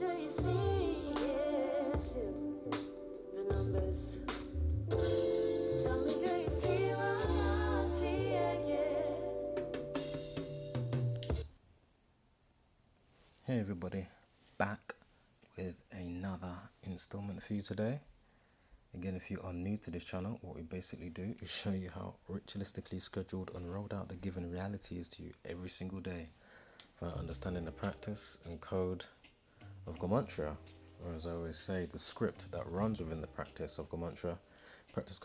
do you see it? The numbers. Tell me, do you see what I see? Hey everybody, back with another installment for you today. Again, if you are new to this channel, what we basically do is show you how ritualistically scheduled and rolled out the given reality is to you every single day for understanding the practice and code of Gematria, or as I always say, the script that runs within the practice of Gematria. Practice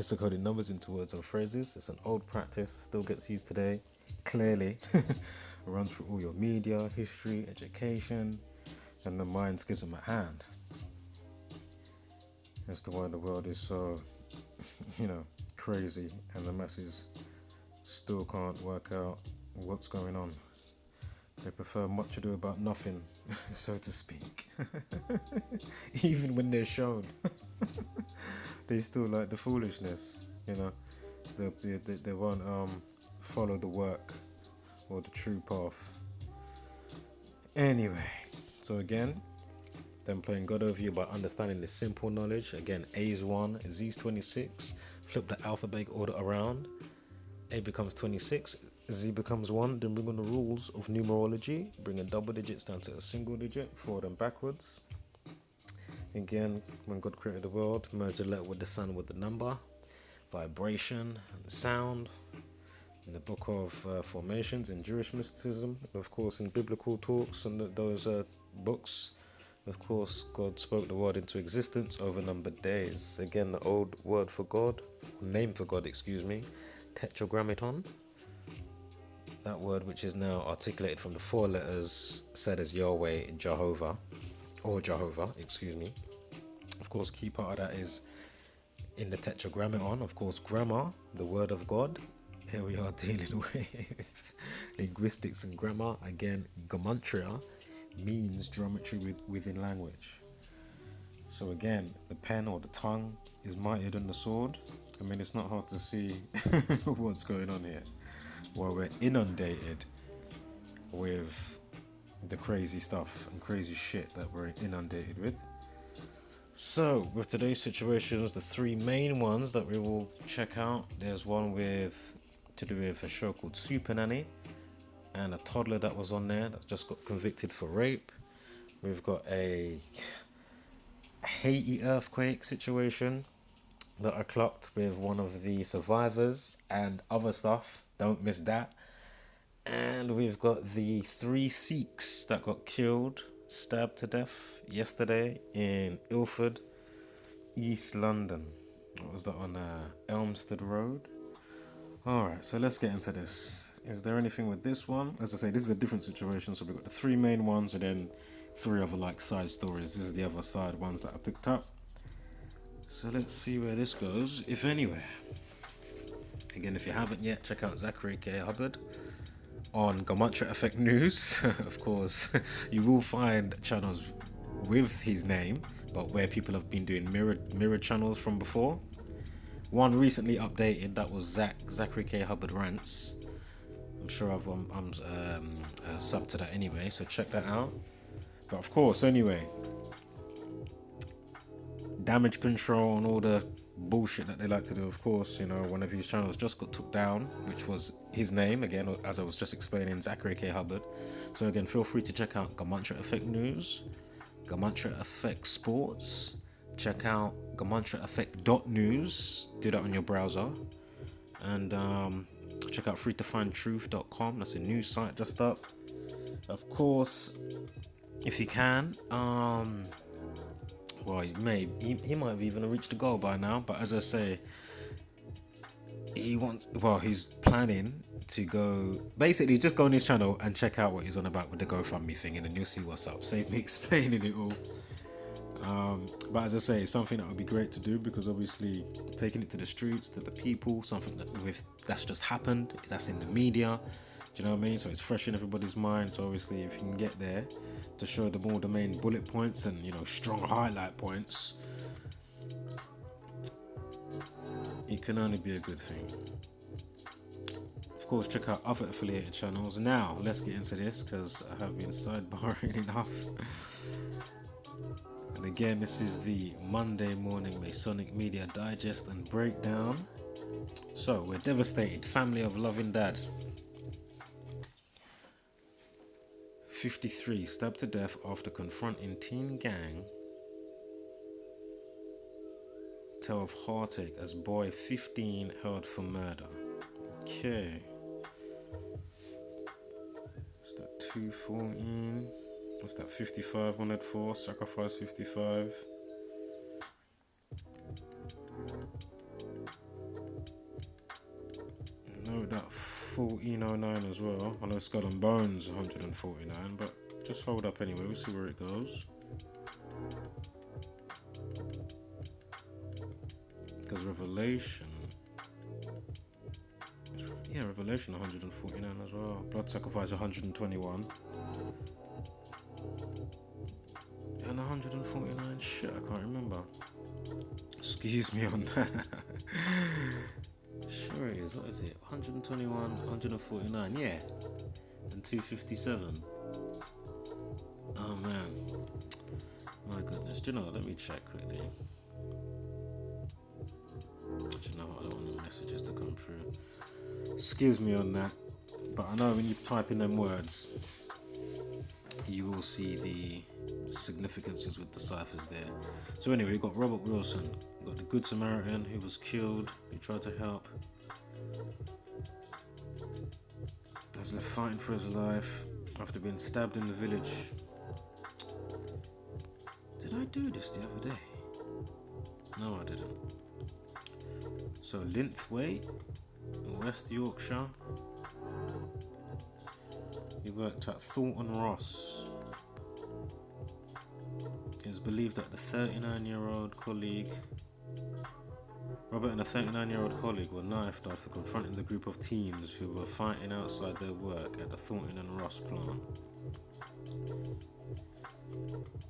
decoding numbers into words or phrases. It's an old practice, still gets used today, clearly. It runs through all your media, history, education, and the mind schism at hand. As to why the world is so, crazy, and the masses still can't work out what's going on. They prefer much ado about nothing, so to speak. Even when they're shown, they still like the foolishness. They won't follow the work or the true path. Anyway, so again, them playing God over you by understanding the simple knowledge. Again, A is 1, Z is 26. Flip the alphabet order around. A becomes 26, Z becomes 1. Then bring on the rules of numerology, bringing double digits down to a single digit, forward and backwards. Again, when God created the world, merge the letter with the sun with the number, vibration, and sound. In the book of formations in Jewish mysticism, of course, in biblical talks and those books. Of course, God spoke the world into existence over numbered days. Again, the old word for God, name for God, tetragrammaton. That word, which is now articulated from the 4 letters said as Yahweh, Jehovah. Of course, key part of that is in the tetragrammaton. Of course, grammar, the word of God. Here we are dealing with linguistics and grammar. Again, Gematria means geometry within language. So again, the pen or the tongue is mightier than the sword. I mean, it's not hard to see what's going on here. While we're inundated with the crazy stuff and crazy shit that we're inundated with. So, with today's situations, the 3 main ones that we will check out. There's one to do with a show called Supernanny, and a toddler that was on there that just got convicted for rape. We've got a Haiti earthquake situation that I clocked with one of the survivors and other stuff. Don't miss that. And we've got the 3 Sikhs that got killed, stabbed to death yesterday in Ilford, East London. What was that, on Elmstead Road? Alright, so let's get into this. Is there anything with this one? As I say, this is a different situation. So we've got the 3 main ones and then 3 other side stories. This is the other side ones that I picked up. So let's see where this goes, if anywhere. Again, if you haven't yet, check out Zachary K. Hubbard on Gematria Effect News. Of course, you will find channels with his name, but where people have been doing mirror channels from before. One recently updated, that was Zachary K. Hubbard Rants. I'm sure I'm sub to that anyway, so check that out. But of course, anyway, damage control and all the bullshit that they like to do. Of course, one of his channels just got took down, which was his name, again, as I was just explaining, Zachary K. Hubbard. So again, feel free to check out Gematria Effect News, Gematria Effect Sports. Check out GematriaEffect.news. Do that on your browser. And check out freetofindtruth.com. That's a news site just up. Of course, if you can, well, he might have even reached the goal by now, but as I say, he's planning to go, basically just go on his channel and check out what he's on about with the GoFundMe thing, and then you'll see what's up. Save me explaining it all. But as I say, it's something that would be great to do, because obviously taking it to the streets, to the people, something that's just happened, that's in the media, do you know what I mean? So it's fresh in everybody's mind. So obviously if you can get there to show them all the main bullet points and strong highlight points, it can only be a good thing. Of course, check out other affiliated channels. Now, let's get into this because I have been sidebarring enough. And again, this is the Monday morning Masonic Media Digest and Breakdown. So, we're devastated. Family of loving dad. 53 stabbed to death after confronting teen gang. Tale of heartache as boy 15 held for murder. Okay. What's that? 214. What's that? 55 wanted for. Sacrifice 55. No, that 1409 as well. I know Skull and Bones 149, but just hold up anyway. We'll see where it goes. Because Revelation. Yeah, Revelation 149 as well. Blood Sacrifice 121. And 149. Shit, I can't remember. Excuse me on that. Sure it is. What is it? 121, 149. Yeah. And 257. Oh man. My goodness. Do you know what? Let me check quickly. Do you know what? I don't want the messages to come through. Excuse me on that. But I know when you type in them words, you will see the significances with the ciphers there. So anyway, we got Robert Wilson. We got the Good Samaritan who was killed. He tried to help. Has left fighting for his life after being stabbed in the village. Did I do this the other day? No, I didn't. So Linthwaite, West Yorkshire. He worked at Thornton Ross. It is believed that the 39-year-old colleague, Robert and a 39-year-old colleague were knifed after confronting the group of teens who were fighting outside their work at the Thornton and Ross plant.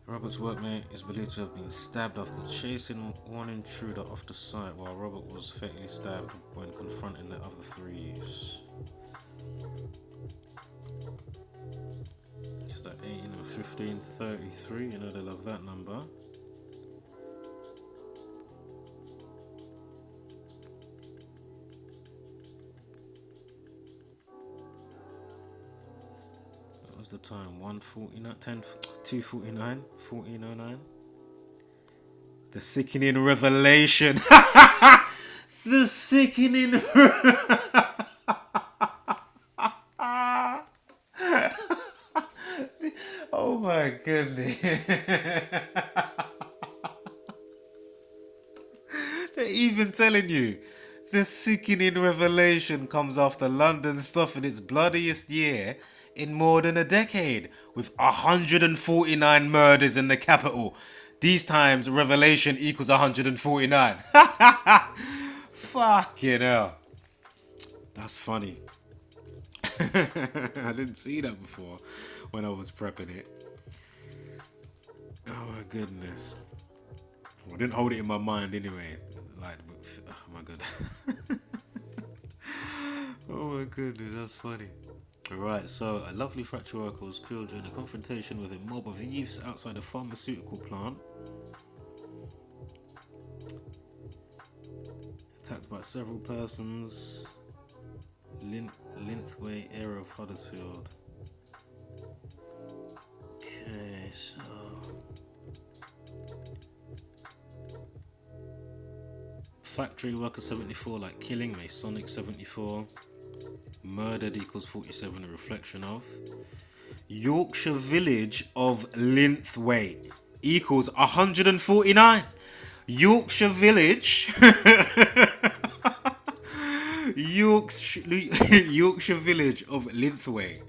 Robert's workmate is believed to have been stabbed after chasing one intruder off the site, while Robert was fatally stabbed when confronting the other thieves. Is that 18 and 15, 33? You know they love that number. The time 149, 10, 249, 1409. The sickening revelation. The sickening. Oh my goodness. They're even telling you. The sickening revelation comes after London suffered its bloodiest year in more than a decade, with 149 murders in the capital. These times, revelation equals 149. Fucking hell. That's funny. I didn't see that before when I was prepping it. Oh my goodness. Well, I didn't hold it in my mind anyway. Like, oh my god. Oh my goodness, that's funny. Alright, so a lovely factory worker was killed during a confrontation with a mob of youths outside a pharmaceutical plant. Attacked by several persons. Linthwaite area of Huddersfield. Okay, so factory worker 74, like killing, Masonic 74. Murdered equals 47, a reflection of. Yorkshire village of Linthwaite equals 149. Yorkshire village. Yorkshire village of Linthwaite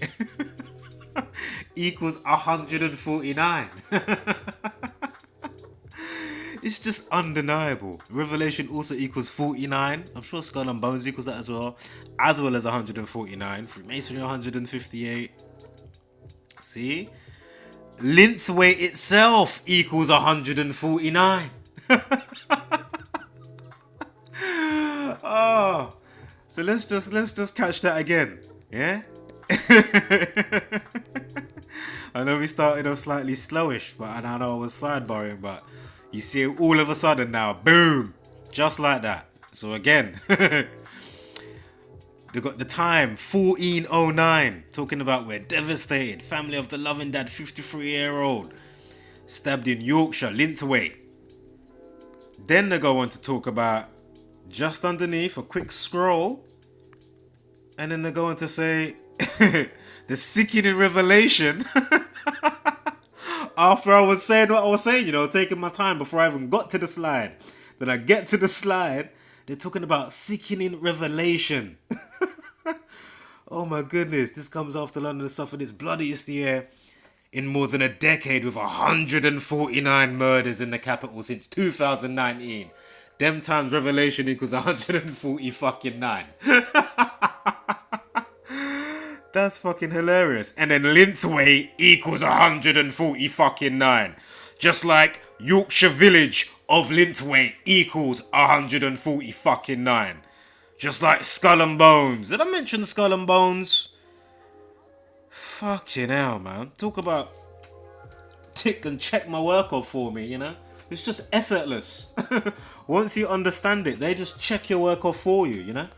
equals 149. It's just undeniable. Revelation also equals 49. I'm sure Skull and Bones equals that as well as 149. Freemasonry 158. See? Linthwaite itself equals 149. Oh. So let's just catch that again. Yeah? I know we started off slightly slowish, but and I know I was sidebarring, but you see all of a sudden now, boom, just like that. So again, they got the time 1409, talking about we're devastated. Family of the loving dad, 53-year-old, stabbed in Yorkshire, Linthwaite. Then they go on to talk about just underneath a quick scroll, and then they go on to say the sickening revelation. After I was saying what I was saying, you know, taking my time before I even got to the slide. Then I get to the slide, they're talking about sickening revelation. Oh my goodness, this comes after London suffered its bloodiest year in more than a decade with 149 murders in the capital since 2019. Them times revelation equals 140 fucking 9. That's fucking hilarious. And then Linthwaite equals 140 fucking 9. Just like Yorkshire village of Linthwaite equals 140 fucking 9. Just like Skull and Bones. Did I mention Skull and Bones? Fucking hell, man. Talk about tick and check my work off for me, you know? It's just effortless. Once you understand it, they just check your work off for you, you know?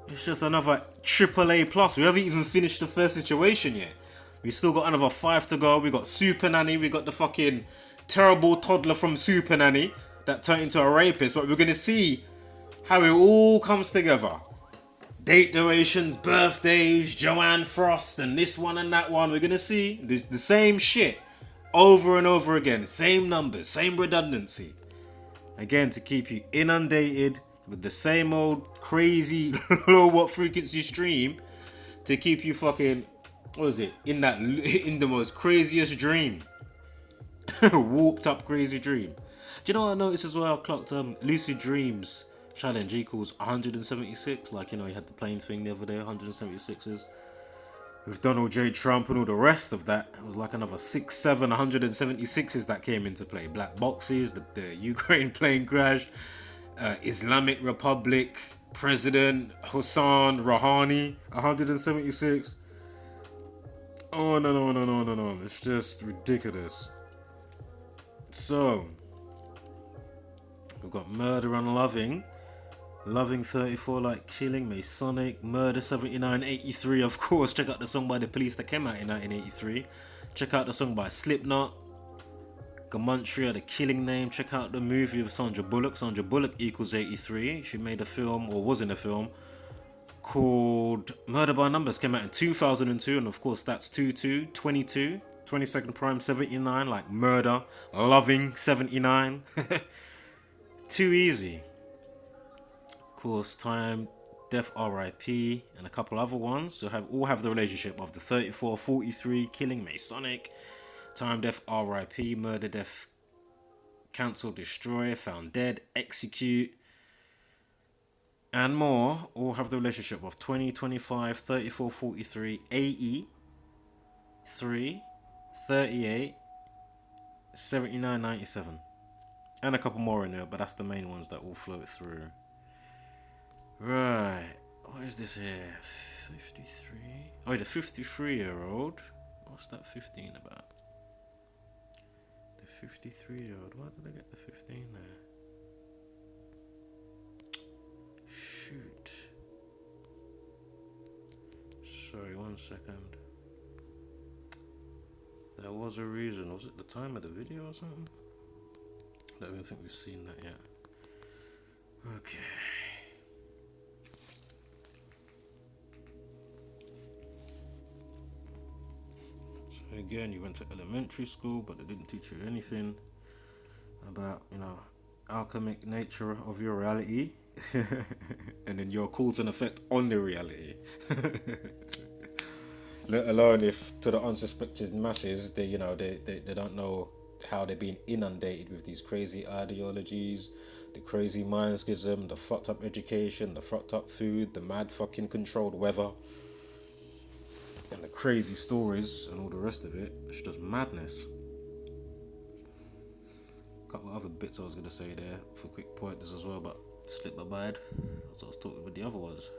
It's just another AAA plus. We haven't even finished the first situation yet. We still got another 5 to go. We got Supernanny. We got the fucking terrible toddler from Supernanny that turned into a rapist. But we're going to see how it all comes together. Date durations, birthdays, Joanne Frost, and this one and that one. We're going to see the same shit over and over again. Same numbers, same redundancy. Again, to keep you inundated with the same old crazy low watt frequency stream, to keep you fucking, what is it, in the most craziest dream. Warped up crazy dream. Do you know what I noticed as well? I clocked lucid dreams challenge equals 176. Like, you know, you had the plane thing the other day, 176s. With Donald J. Trump and all the rest of that, it was like another 6, 7, 176s that came into play. Black boxes, the Ukraine plane crash, Islamic Republic, President Hassan Rouhani, 176. Oh, no. It's just ridiculous. So, we've got Murder and Loving. Loving 34 like killing, Masonic, Murder 7983, of course. Check out the song by The Police that came out in 1983. Check out the song by Slipknot, Gematria, The Killing Name. Check out the movie with Sandra Bullock. Sandra Bullock equals 83. She made a film, or was in a film, called Murder by Numbers. Came out in 2002, and of course that's 22, 22nd Prime 79, like Murder, Loving 79. Too easy. Of course, Time, Death, RIP, and a couple other ones. So all have the relationship of the 34, 43, Killing, Masonic, Time, Death, RIP, Murder, Death, Cancel, Destroy, Found Dead, Execute, and more. All have the relationship of 20, 25, 34, 43, AE, 3, 38, 79, 97. And a couple more in there, but that's the main ones that all float through. Right, what is this here? 53? Oh, the 53-year-old. What's that 15 about? The 53-year-old. Why did I get the 15 there? Shoot. Sorry, 1 second. There was a reason. Was it the time of the video or something? I don't even think we've seen that yet. Okay. Again, you went to elementary school, but they didn't teach you anything about, you know, alchemic nature of your reality, and then your cause and effect on the reality. Let alone if to the unsuspected masses, they don't know how they're being inundated with these crazy ideologies, the crazy mind schism, the fucked up education, the fucked up food, the mad fucking controlled weather, and the crazy stories and all the rest of it. It's just madness. A couple of other bits I was going to say there for quick pointers as well, but slip my mind. I was talking with the other ones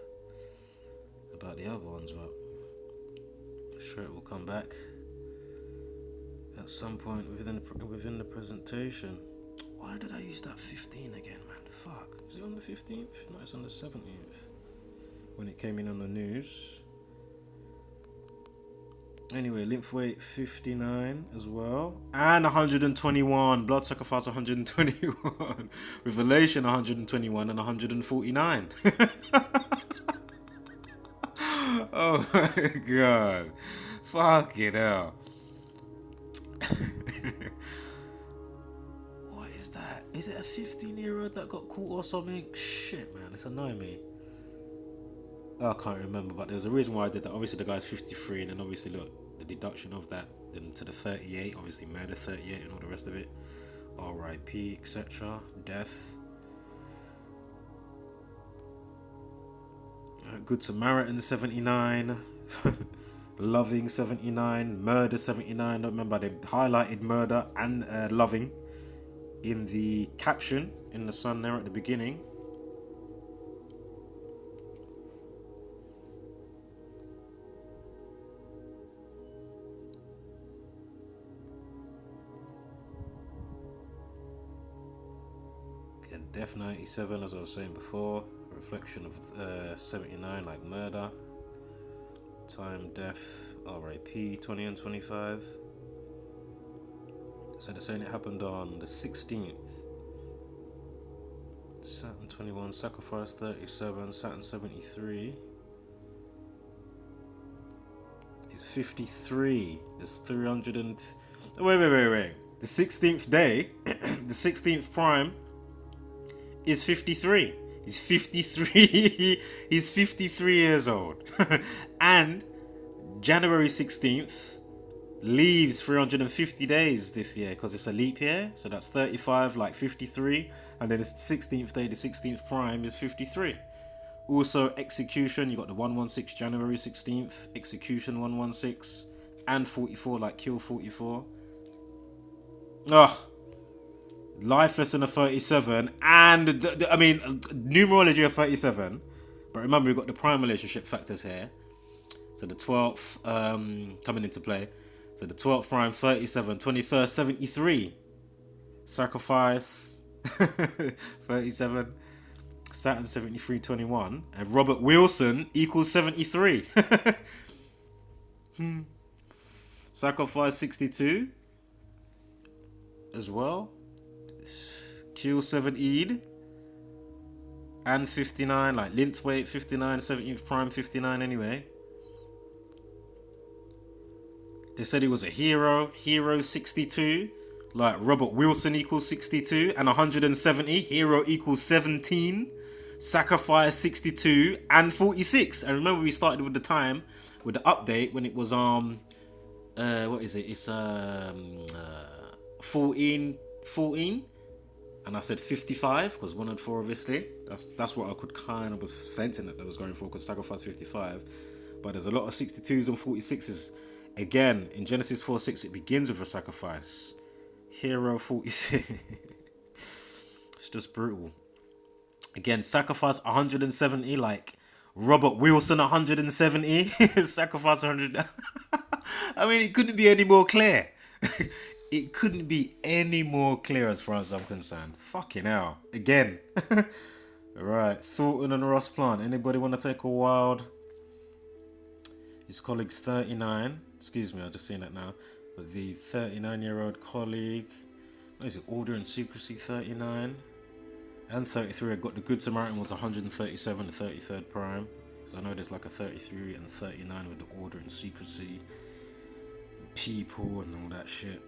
about the other ones, but I'm sure it will come back at some point within the presentation. Why did I use that 15 again, man? Fuck. Is it on the 15th? No, it's on the 17th. When it came in on the news. Anyway, lymph weight 59 as well. And 121. Blood sacrifice 121. Revelation 121 and 149. Oh my god. Fucking hell. What is that? Is it a 15-year-old that got caught or something? Shit, man, it's annoying me. I can't remember, but there's a reason why I did that. Obviously, the guy's 53, and then obviously, look, the deduction of that then to the 38, obviously, murder 38 and all the rest of it. RIP, etc. Death. Good Samaritan 79. Loving 79. Murder 79. Don't remember, they highlighted murder and loving in the caption in the sun there at the beginning. Again, Death 97, as I was saying before. Reflection of 79, like murder. Time, death, RIP 20 and 25. So they're saying it happened on the 16th. Saturn 21, sacrifice 37, Saturn 73 is 53. There's 300 and... Wait. The 16th day, the 16th prime is 53. He's 53. He's 53 years old. And January 16th leaves 350 days this year because it's a leap year. So that's 35, like 53. And then it's the 16th day, the 16th prime is 53. Also, execution, you got the 116 January 16th, execution 116, and 44, like kill 44. Life lesson of 37, and numerology of 37. But remember, we've got the prime relationship factors here. So the 12th coming into play. So the 12th prime 37, 21st 73. Sacrifice 37. Saturn 73, 21. And Robert Wilson equals 73. Sacrifice 62 as well. Kill 7 Eid. And 59, like Linthwaite 59, 17th prime 59 anyway. They said he was a hero 62. Like Robert Wilson equals 62 and 170. Hero equals 17. Sacrifice 62 and 46. And remember we started with the time with the update when it was what is it? It's 14. And I said 55 because 104 obviously. That's what I could kind of was sensing that was going for because sacrifice 55. But there's a lot of 62s and 46s. Again, in Genesis 4:6 it begins with a sacrifice. Hero 46. It's just brutal. Again, sacrifice 170 like Robert Wilson 170. Sacrifice 100. I mean, it couldn't be any more clear. It couldn't be any more clear as far as I'm concerned. Fucking hell. Again. Right. Thornton and Ross Plant. Anybody want to take a wild? His colleague's 39. Excuse me, I've just seen that now. But the 39-year-old colleague. What is it? Order and Secrecy 39. And 33. I got the Good Samaritan was 137, the 33rd prime. So I know there's like a 33 and 39 with the Order and Secrecy. People and all that shit.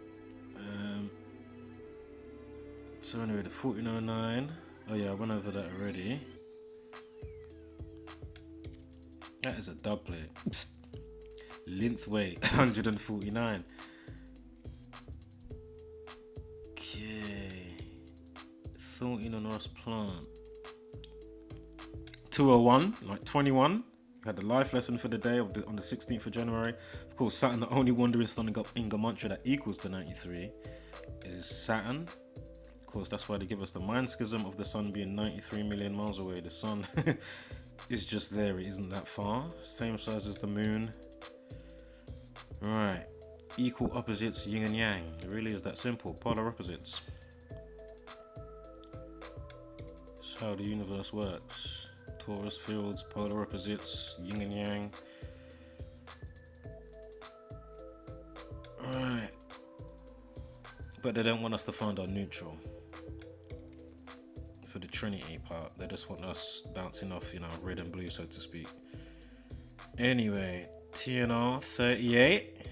So anyway, the 1409. Oh yeah, I went over that already. That is a doublet. Linthwaite 149. Okay. Thornton and Ross Plant. 201, like 21. We had the life lesson for the day on the 16th of January. Of course, Saturn, the only wandering sun in Gematria that equals to 93 is Saturn. Of course, that's why they give us the mind schism of the sun being 93 million miles away. The sun is just there, it isn't that far. Same size as the moon. Right. Equal opposites, yin and yang. It really is that simple. Polar opposites. That's how the universe works. Torus fields, polar opposites, yin and yang. Right. But they don't want us to find our neutral. For the Trinity part, they just want us bouncing off, you know, red and blue, so to speak. Anyway, TNR 38.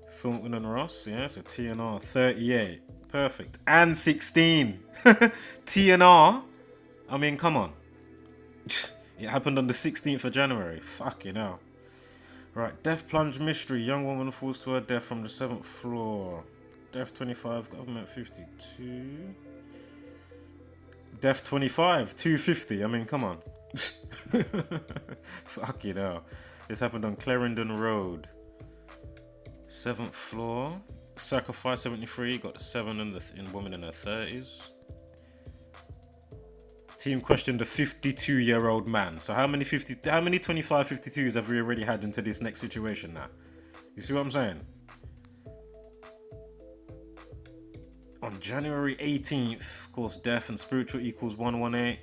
Thornton and Ross, yeah, so TNR 38. Perfect. And 16. TNR. I mean, come on. It happened on the 16th of January. Fucking hell. Right, death plunge mystery. Young woman falls to her death from the 7th floor. Death 25, government 52. Death 25, 250. I mean, come on. Fucking hell. This happened on Clarendon Road. 7th floor. Sacrifice 73. Got the 7 in woman in her 30s. Team questioned a 52-year-old man. So how many 25, 52s have we already had into this next situation now? You see what I'm saying? On January 18th, of course, death and spiritual equals 118.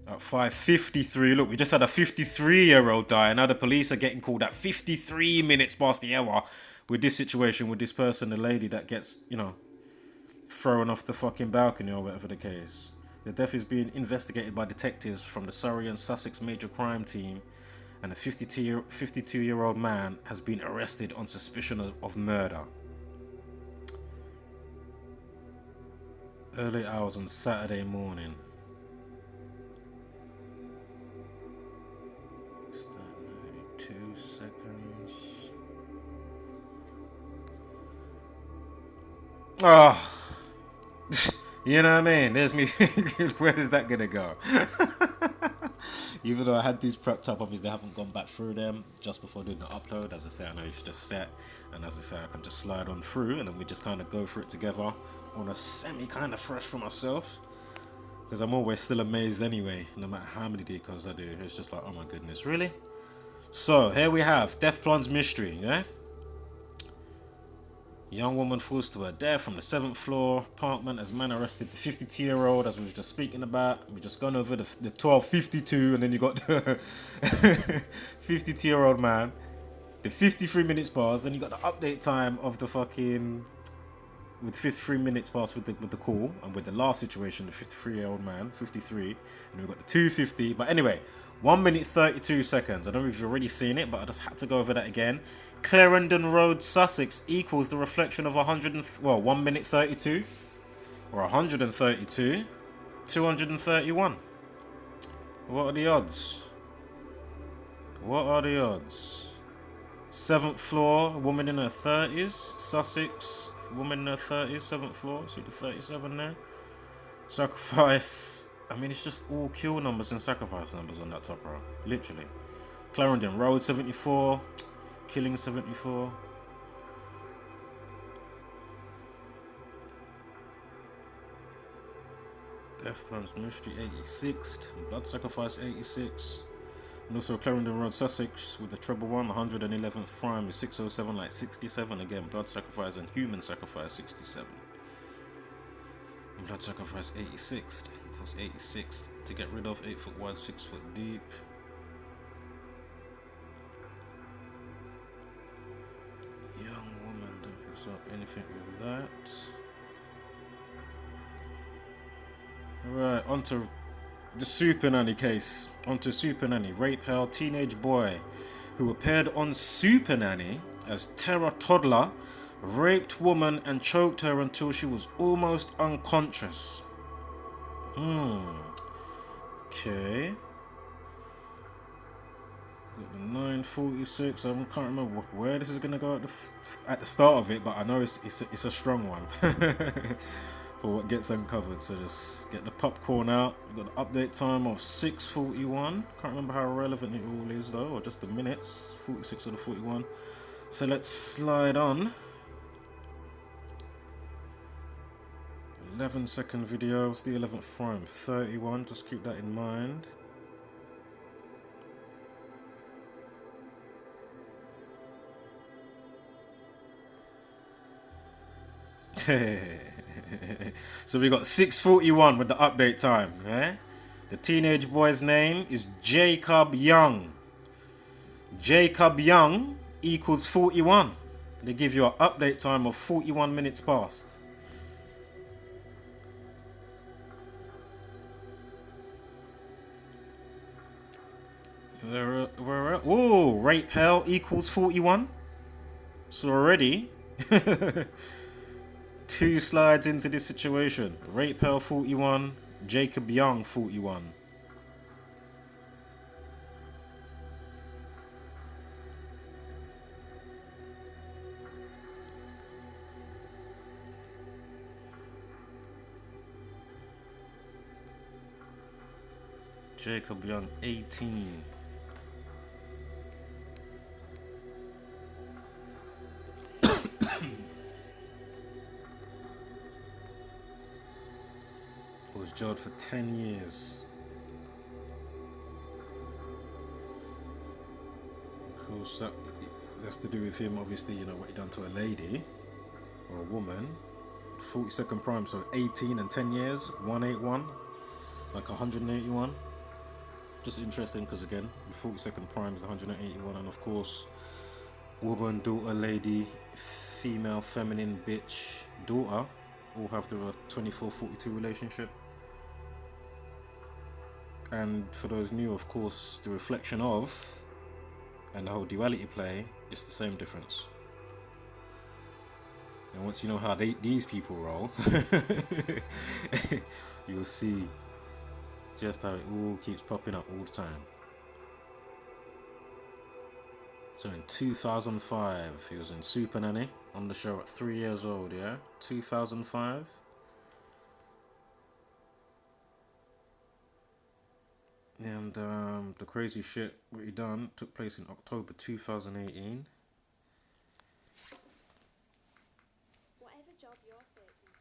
At 5:53, look, we just had a 53-year-old die, and now the police are getting called at 53 minutes past the hour with this situation, with this person, the lady that gets, you know, thrown off the fucking balcony or whatever the case. The death is being investigated by detectives from the Surrey and Sussex Major Crime Team, and a 52-year-old man has been arrested on suspicion of murder. Early hours on Saturday morning. 2 seconds. Oh. You know what I mean? There's me thinking, where is that gonna go? Even though I had these prepped up, obviously I haven't gone back through them just before doing the upload. As I say, I know it's just set, and as I say, I can just slide on through, and then we just kind of go through it together on a semi kind of fresh for myself. Because I'm always still amazed anyway, no matter how many decodes I do. It's just like, oh my goodness, really? So here we have Death Plunge Mystery, yeah? Young woman falls to her death from the 7th floor apartment as man arrested the 52-year-old, as we were just speaking about. We've just gone over the 12:52, and then you got the 52-year-old man. The 53 minutes passed, then you got the update time of the fucking, with 53 minutes passed with the call, and with the last situation, the 53-year-old man, 53, and we've got the 250. But anyway, 1 minute 32 seconds. I don't know if you've already seen it, but I just had to go over that again. Clarendon Road, Sussex equals the reflection of 1 minute 32, or 132, 231. What are the odds? What are the odds? 7th floor, woman in her 30s, Sussex, woman in her 30s, 7th floor, see the 37 there? Sacrifice, I mean, it's just all kill numbers and sacrifice numbers on that top row, literally. Clarendon Road, 74. Killing 74. Death Plunge Mystery 86. Blood Sacrifice 86. And also Clarendon Road, Sussex with the treble 1. 111th Prime is 607, like 67 again. Blood Sacrifice and Human Sacrifice 67. And Blood Sacrifice 86. Of course, 86 to get rid of. 8 foot wide, 6 foot deep. So anything with that. Right, onto the Supernanny case. Onto Supernanny. Rape hell teenage boy who appeared on Supernanny as Terror Toddler raped woman and choked her until she was almost unconscious. Okay. Got the 946. I can't remember where this is gonna go at the start of it, but I know it's a strong one for what gets uncovered. So just get the popcorn out. We've got the update time of 6:41. Can't remember how relevant it all is though, or just the minutes. 46 or the 41. So let's slide on. 11-second video. What's the 11th prime? 31. Just keep that in mind. So we got 6:41 with the update time. Eh? The teenage boy's name is Jacob Young. Jacob Young equals 41. They give you an update time of 41 minutes past. Oh, rape hell equals 41. So already 2 slides into this situation. Rape hell 41, Jacob Young 41. Jacob Young 18. Was jailed for 10 years. Of course, that's to do with him, obviously, you know, what he done to a lady or a woman. 42nd prime, so 18 and 10 years, 181, like 181. Just interesting because, again, the 42nd prime is 181, and of course, woman, daughter, lady, female, feminine, bitch, daughter, all have the 24-42 relationship. And for those new, of course, the reflection of and the whole duality play is the same difference. And once you know how these people roll, you'll see just how it all keeps popping up all the time. So in 2005, he was in Supernanny on the show at 3 years old, yeah? 2005. And the crazy shit what he done took place in October 2018. Whatever job you're searching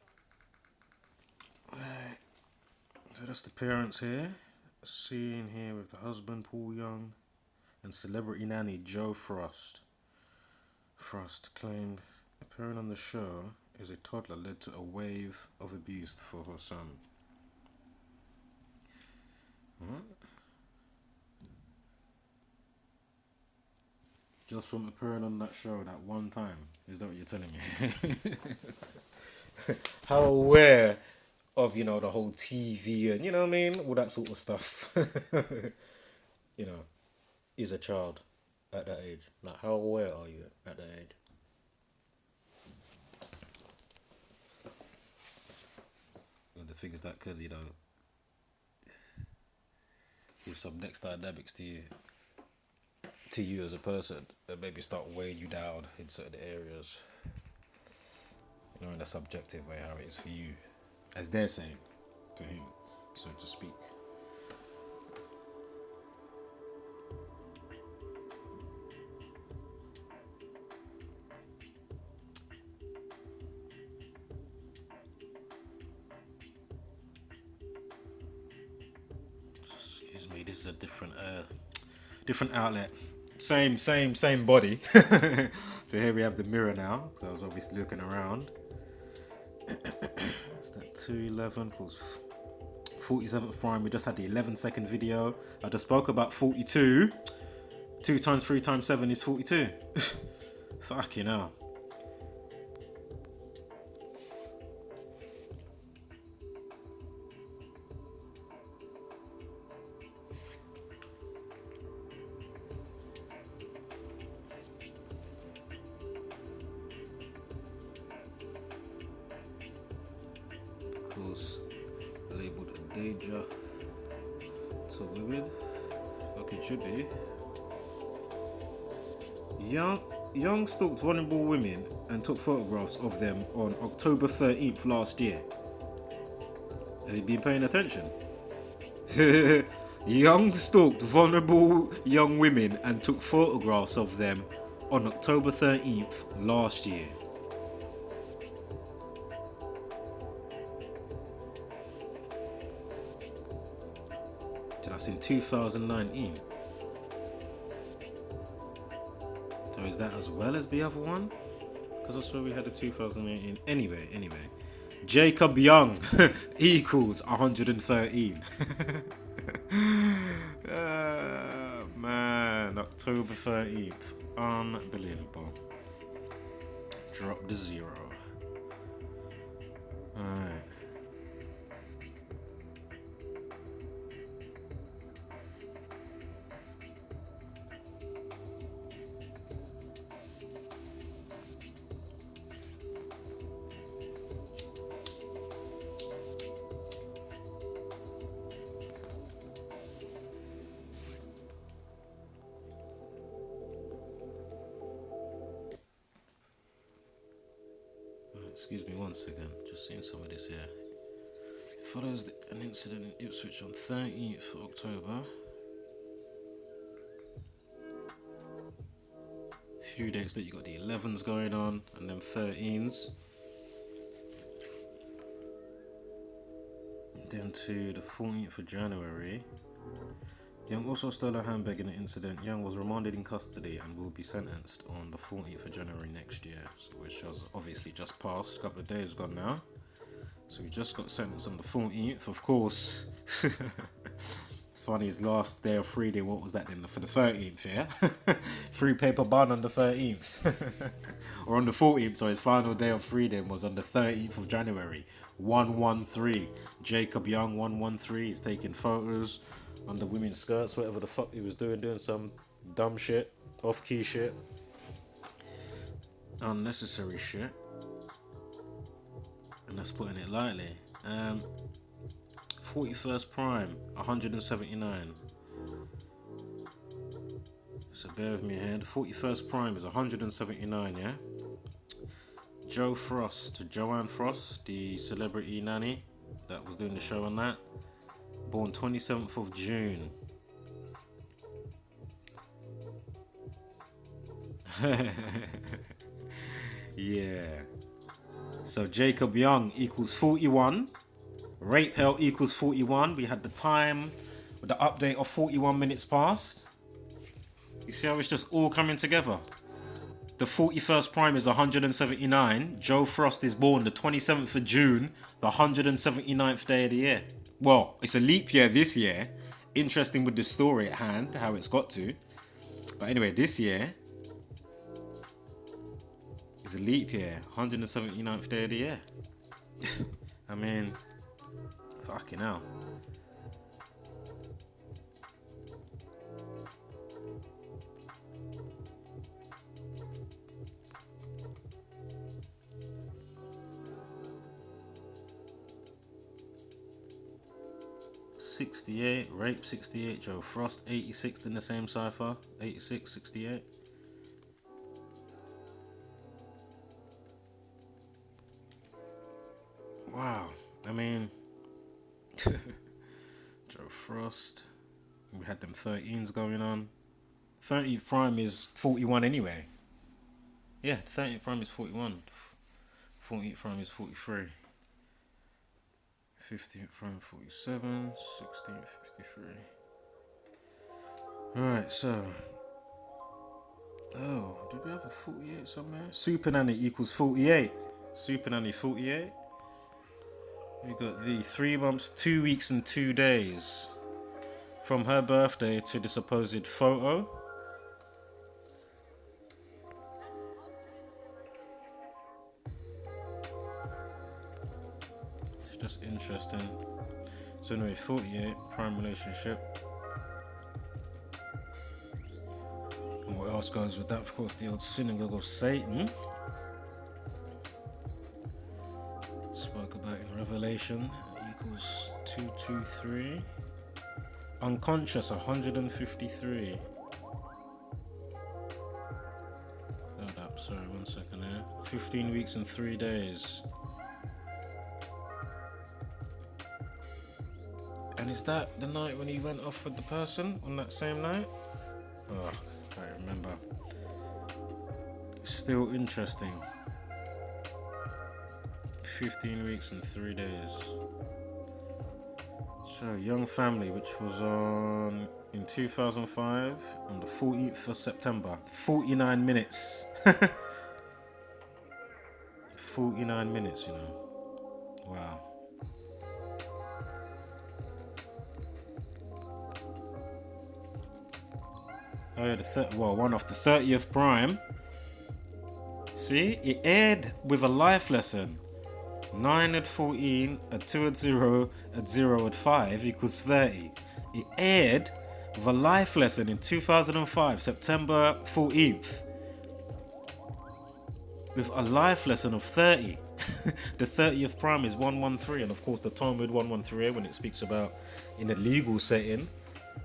for. So that's the parents here. Seen here with the husband Paul Young and celebrity nanny Joe Frost. Frost claimed appearing on the show as a toddler led to a wave of abuse for her son. What? Just from appearing on that show that one time? Is that what you're telling me? How aware of, you know, the whole TV and, you know what I mean, all that sort of stuff, you know, is a child at that age? Like, how aware are you at that age? Well, the things that could, you know, give some next dynamics to you as a person, and maybe start weighing you down in certain areas, you know, in a subjective way, how it is for you, as they're saying, for him, so to speak. Excuse me, this is a different outlet. Same body. So here we have the mirror now. So I was obviously looking around. It's that 211 plus 47th frame. We just had the 11-second video. I just spoke about 42. 2 times 3 times 7 is 42. Fucking hell. Labeled a danger to women, like it should be. Young stalked vulnerable women and took photographs of them on October 13th last year. Have you been paying attention? Young stalked vulnerable young women and took photographs of them on October 13th last year. That's in 2019. So is that as well as the other one? Because I swear we had a 2018. Anyway. Jacob Young equals 113. Man, October 13th. Unbelievable. Drop the zero. Alright. Excuse me one second, just seeing some of this here. Follows an incident in Ipswich on 13th October. A few dates that you got the 11s going on and then 13s. Then to the 14th of January. Young also stole a handbag in the incident. Young was remanded in custody and will be sentenced on the 14th of January next year, which has obviously just passed. A couple of days gone now. So we just got sentenced on the 14th, of course. Funny, his last day of free day, what was that then? For the 13th, yeah? Free paper bun on the 13th. Or on the 14th, so his final day of free day was on the 13th of January. 113. Jacob Young, 113. He's taking photos under women's skirts, whatever the fuck he was doing some dumb shit, off-key shit, unnecessary shit, and that's putting it lightly. 41st prime, 179. So bear with me here. The 41st prime is 179, yeah? Joanne Frost, the celebrity nanny that was doing the show on that. Born 27th of June. Yeah. So Jacob Young equals 41. Rape Hell equals 41. We had the time with the update of 41 minutes past. You see how it's just all coming together? The 41st prime is 179. Joe Frost is born the 27th of June, the 179th day of the year. Well, it's a leap year this year. Interesting with the story at hand, how it's got to. But anyway, this year is a leap year. 179th day of the year. I mean, fucking hell. '68, Rape 68, Joe Frost 86 in the same cipher, 86, 68. Wow, I mean, Joe Frost, we had them 13s going on. 30th prime is 41 anyway. Yeah, 30th prime is 41. 14th prime is 43. 15th prime 47, 16th 53. Alright, so. Oh, did we have a 48 somewhere? Supernanny equals 48. Supernanny 48. We got the 3 months, 2 weeks, and 2 days from her birthday to the supposed photo. It's just interesting. So anyway, 48, prime relationship. And what else goes with that? Of course, the old synagogue of Satan. Spoke about in Revelation, equals 223. Unconscious, 153. Hold up, sorry, 1 second here. 15 weeks and 3 days. And is that the night when he went off with the person on that same night? Oh, I can't remember. Still interesting. 15 weeks and 3 days. So, Young Family, which was on in 2005 on the 14th of September. 49 minutes. 49 minutes, you know. Wow. Oh yeah, one off the 30th prime. See, it aired with a life lesson. 9 at 14, a 2 at 0, at 0 at 5 equals 30. It aired with a life lesson in 2005, September 14th, with a life lesson of 30. The 30th prime is 113, and of course the Talmud 113 when it speaks about in a legal setting,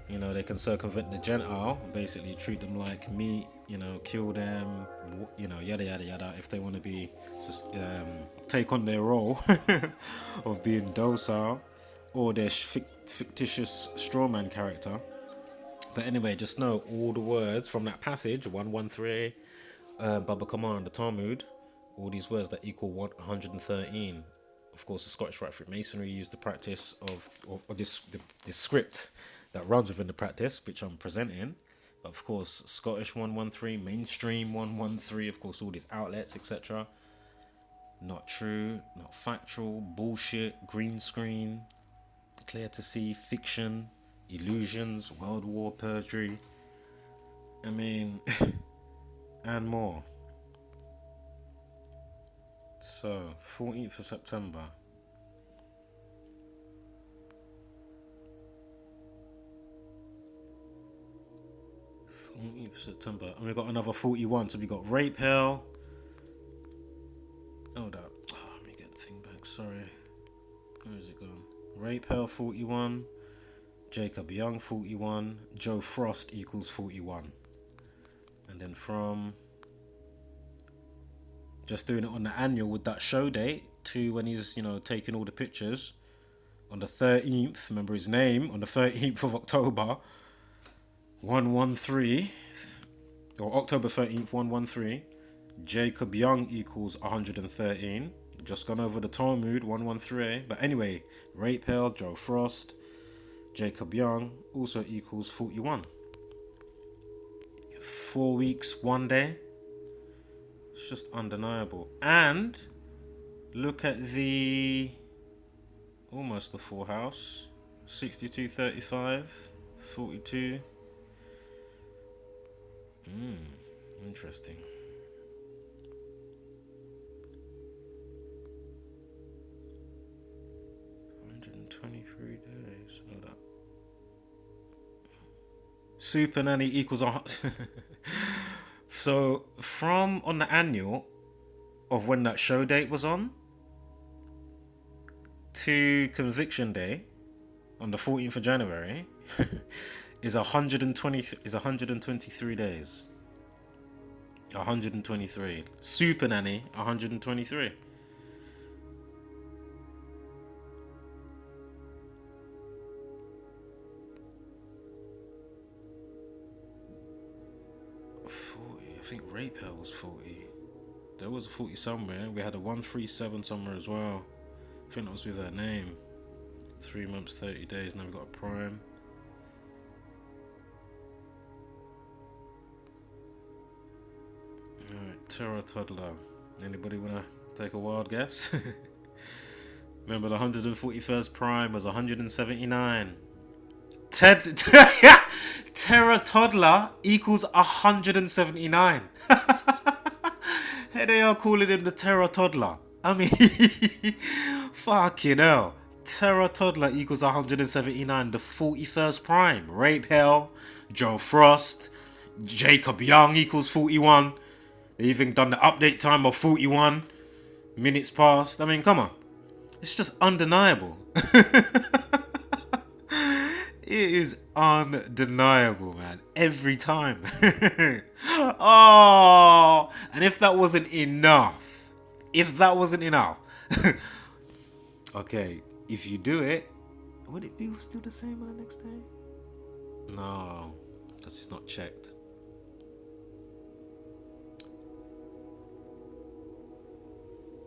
you know, they can circumvent the Gentile, basically treat them like meat, you know, kill them, you know, yada yada yada, if they want to be take on their role of being docile or their fictitious strawman character. But anyway, just know all the words from that passage 113, Baba Kamar and the Talmud, all these words that equal 113. Of course, the Scottish Rite Freemasonry used the practice of this script that runs within the practice, which I'm presenting. But of course, Scottish 113, mainstream 113, of course, all these outlets, etc. Not true, not factual, bullshit, green screen, clear to see, fiction, illusions, world war perjury. I mean, and more. So, 14th of September. September, and we got another 41. So we got Rape Hell. Hold up. Oh, let me get the thing back. Sorry. Where is it gone? Rape Hell 41. Jacob Young 41. Joe Frost equals 41. And then from just doing it on the annual with that show date to when he's, you know, taking all the pictures on the 13th. Remember his name on the 13th of October. 113, or October 13th, 113. Jacob Young equals 113. Just gone over the Talmud, 113. But anyway, Rape Hell, Joe Frost, Jacob Young also equals 41. 4 weeks, 1 day. It's just undeniable. And look at almost the full house. 62-35, 42. Interesting. Days. Hold up. Supernanny equals So from on the annual of when that show date was on to conviction day on the 14th of January is 123 days. 123. Supernanny 123. I think Rape Hell was 40. There was a 40 somewhere. We had a 137 somewhere as well. I think that was with her name. 3 months, 30 days. Now we got a prime. Alright, Terror Toddler. Anybody wanna take a wild guess? Remember the 141st prime was 179. Terror Toddler equals 179. Hey, they are calling him the Terror Toddler. I mean, fucking hell. Terror Toddler equals 179. The 41st prime. Rape Hell, Joe Frost, Jacob Young equals 41. They even done the update time of 41 minutes past. I mean, come on. It's just undeniable. It is undeniable, man. Every time. Oh, and if that wasn't enough, okay, if you do it, would it be still the same on the next day? No, because it's not checked.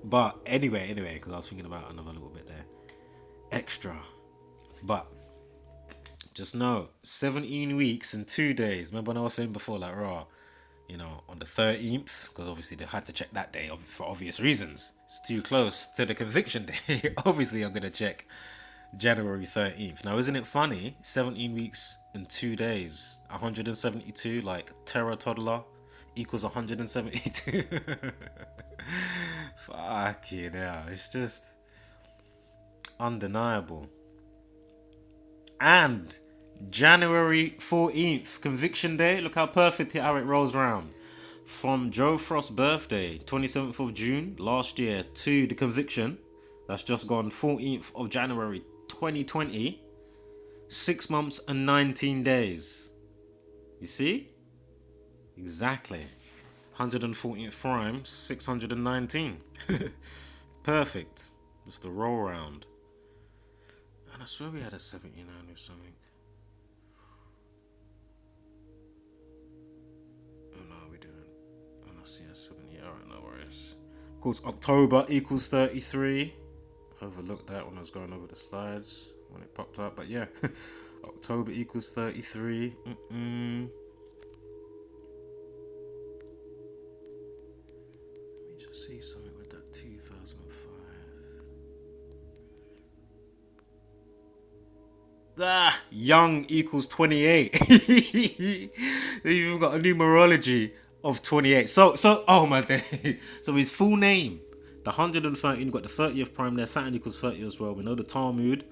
But anyway, because I was thinking about another little bit there. Extra. But just know, 17 weeks and 2 days. Remember when I was saying before, like, raw, you know, on the 13th, because obviously they had to check that day for obvious reasons. It's too close to the conviction day. Obviously, I'm going to check January 13th. Now, isn't it funny? 17 weeks and 2 days. 172, like Terror Toddler equals 172. Fucking hell. It's just undeniable. And January 14th, conviction day. Look how perfect how it rolls round. From Joe Frost's birthday, 27th of June last year, to the conviction, that's just gone 14th of January 2020, 6 months and 19 days. You see? Exactly. 114th prime, 619. Perfect. Just the roll round. And I swear we had a 79 or something. Oh no, we didn't. And I see a 70. Alright, no worries. Of course, October equals 33. Overlooked that when I was going over the slides when it popped up. But yeah, October equals 33. Let me just see something with that 2005. Young equals 28. They even got a numerology of 28. So oh my day. So his full name, the 113, got the 30th prime there. Saturn equals 30 as well. We know the Talmud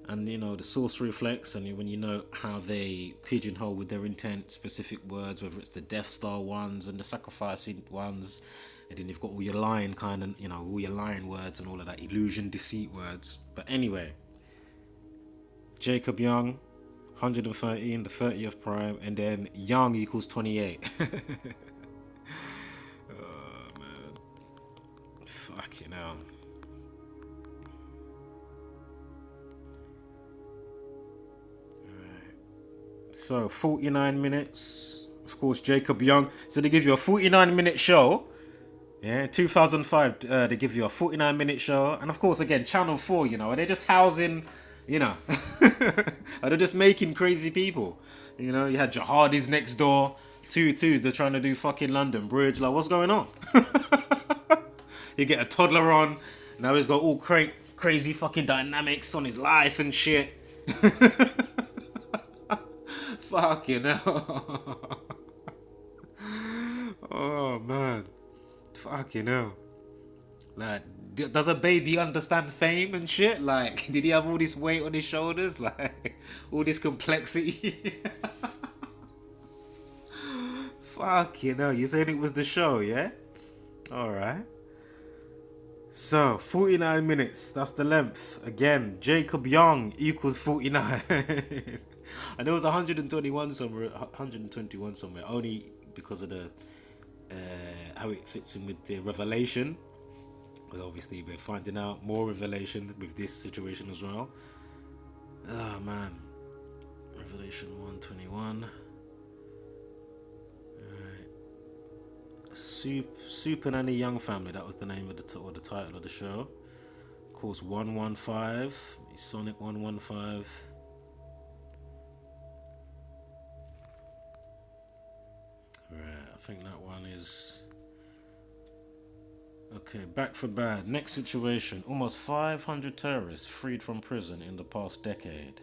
and, you know, the source reflex, and when you know how they pigeonhole with their intent specific words, whether it's the Death Star ones and the sacrificing ones, and then you've got all your lying kind of, you know, all your lying words and all of that illusion, deceit words. But anyway, Jacob Young, 113, the 30th prime, and then Young equals 28. Oh man, fucking hell. So 49 minutes. Of course, Jacob Young. So they give you a 49-minute show. Yeah, 2005. They give you a 49-minute show, and of course, again, Channel 4. You know, they're just housing. You know, they're just making crazy people. You know, you had jihadis next door. 2-2s. They're trying to do fucking London Bridge. Like, what's going on? You get a toddler on. Now he's got all crazy fucking dynamics on his life and shit. Fucking hell. Oh man. Fucking hell. Like, does a baby understand fame and shit? Like, did he have all this weight on his shoulders? Like, all this complexity? Fucking hell. You saying it was the show, yeah? Alright. So, 49 minutes. That's the length. Again, Jacob Young equals 49. And there was 121 somewhere, only because of the how it fits in with the revelation. But obviously we're finding out more revelation with this situation as well. Oh man, Revelation 121. Supernanny Young Family, that was the name of the title of the show. Of course, 115, Sonic 115. Right, I think that one is okay. Back for bad. Next situation: almost 500 terrorists freed from prison in the past decade,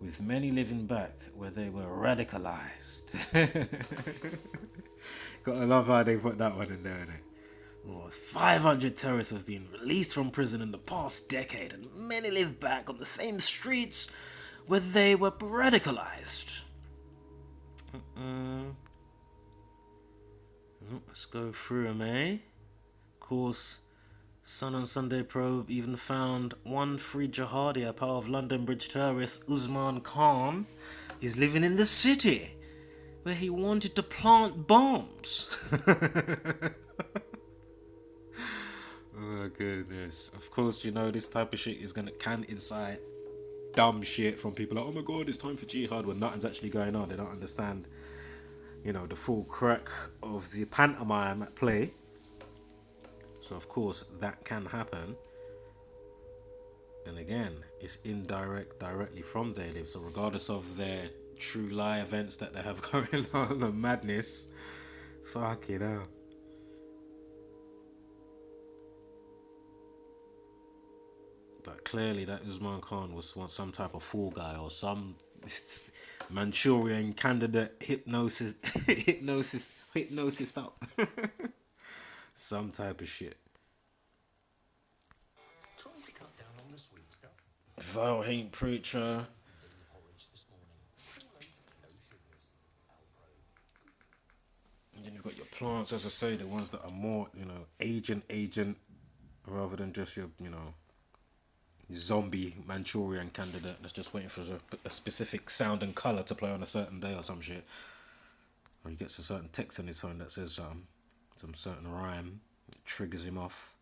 with many living back where they were radicalized. Gotta love how they put that one in there, innit? Almost 500 terrorists have been released from prison in the past decade, and many live back on the same streets where they were radicalized. Let's go through them, eh? Of course, Sun on Sunday Probe even found one free jihadi, a part of London Bridge terrorist Usman Khan, is living in the city where he wanted to plant bombs. Oh goodness. Of course, you know, this type of shit can incite dumb shit from people like, oh my god, it's time for jihad, when nothing's actually going on. They don't understand, you know, the full crack of the pantomime at play. So of course that can happen. And again, it's indirect directly from they live. So regardless of their true lie events that they have going on, the madness, fucking hell. But clearly that Usman Khan was some type of fool guy or some Manchurian candidate hypnosis up. Some type of shit. Vile hate preacher. And then you've got your plants, as I say, the ones that are more, agent, rather than just your, zombie Manchurian candidate that's just waiting for a specific sound and colour to play on a certain day or some shit. Or he gets a certain text on his phone that says some certain rhyme, it triggers him off.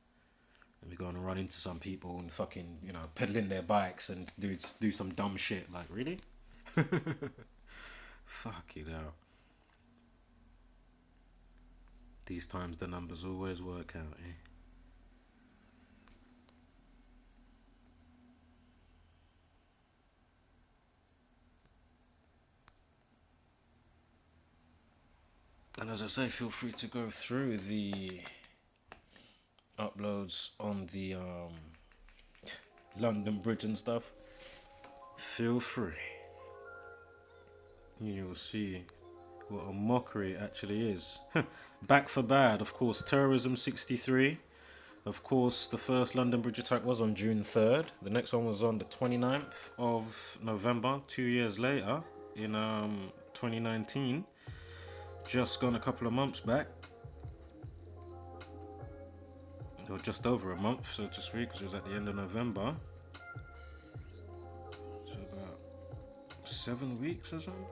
And we go on and run into some people and fucking, peddling their bikes and do some dumb shit. Like, really? Fuck it out. These times the numbers always work out, eh? And as I say, feel free to go through the uploads on the London Bridge and stuff. Feel free. You'll see what a mockery it actually is. Back for bad, of course, terrorism 63. Of course, the first London Bridge attack was on June 3rd. The next one was on the 29th of November, 2 years later, in 2019. Just gone a couple of months back. Or just over a month, so to speak, because it was at the end of November. So about 7 weeks or something.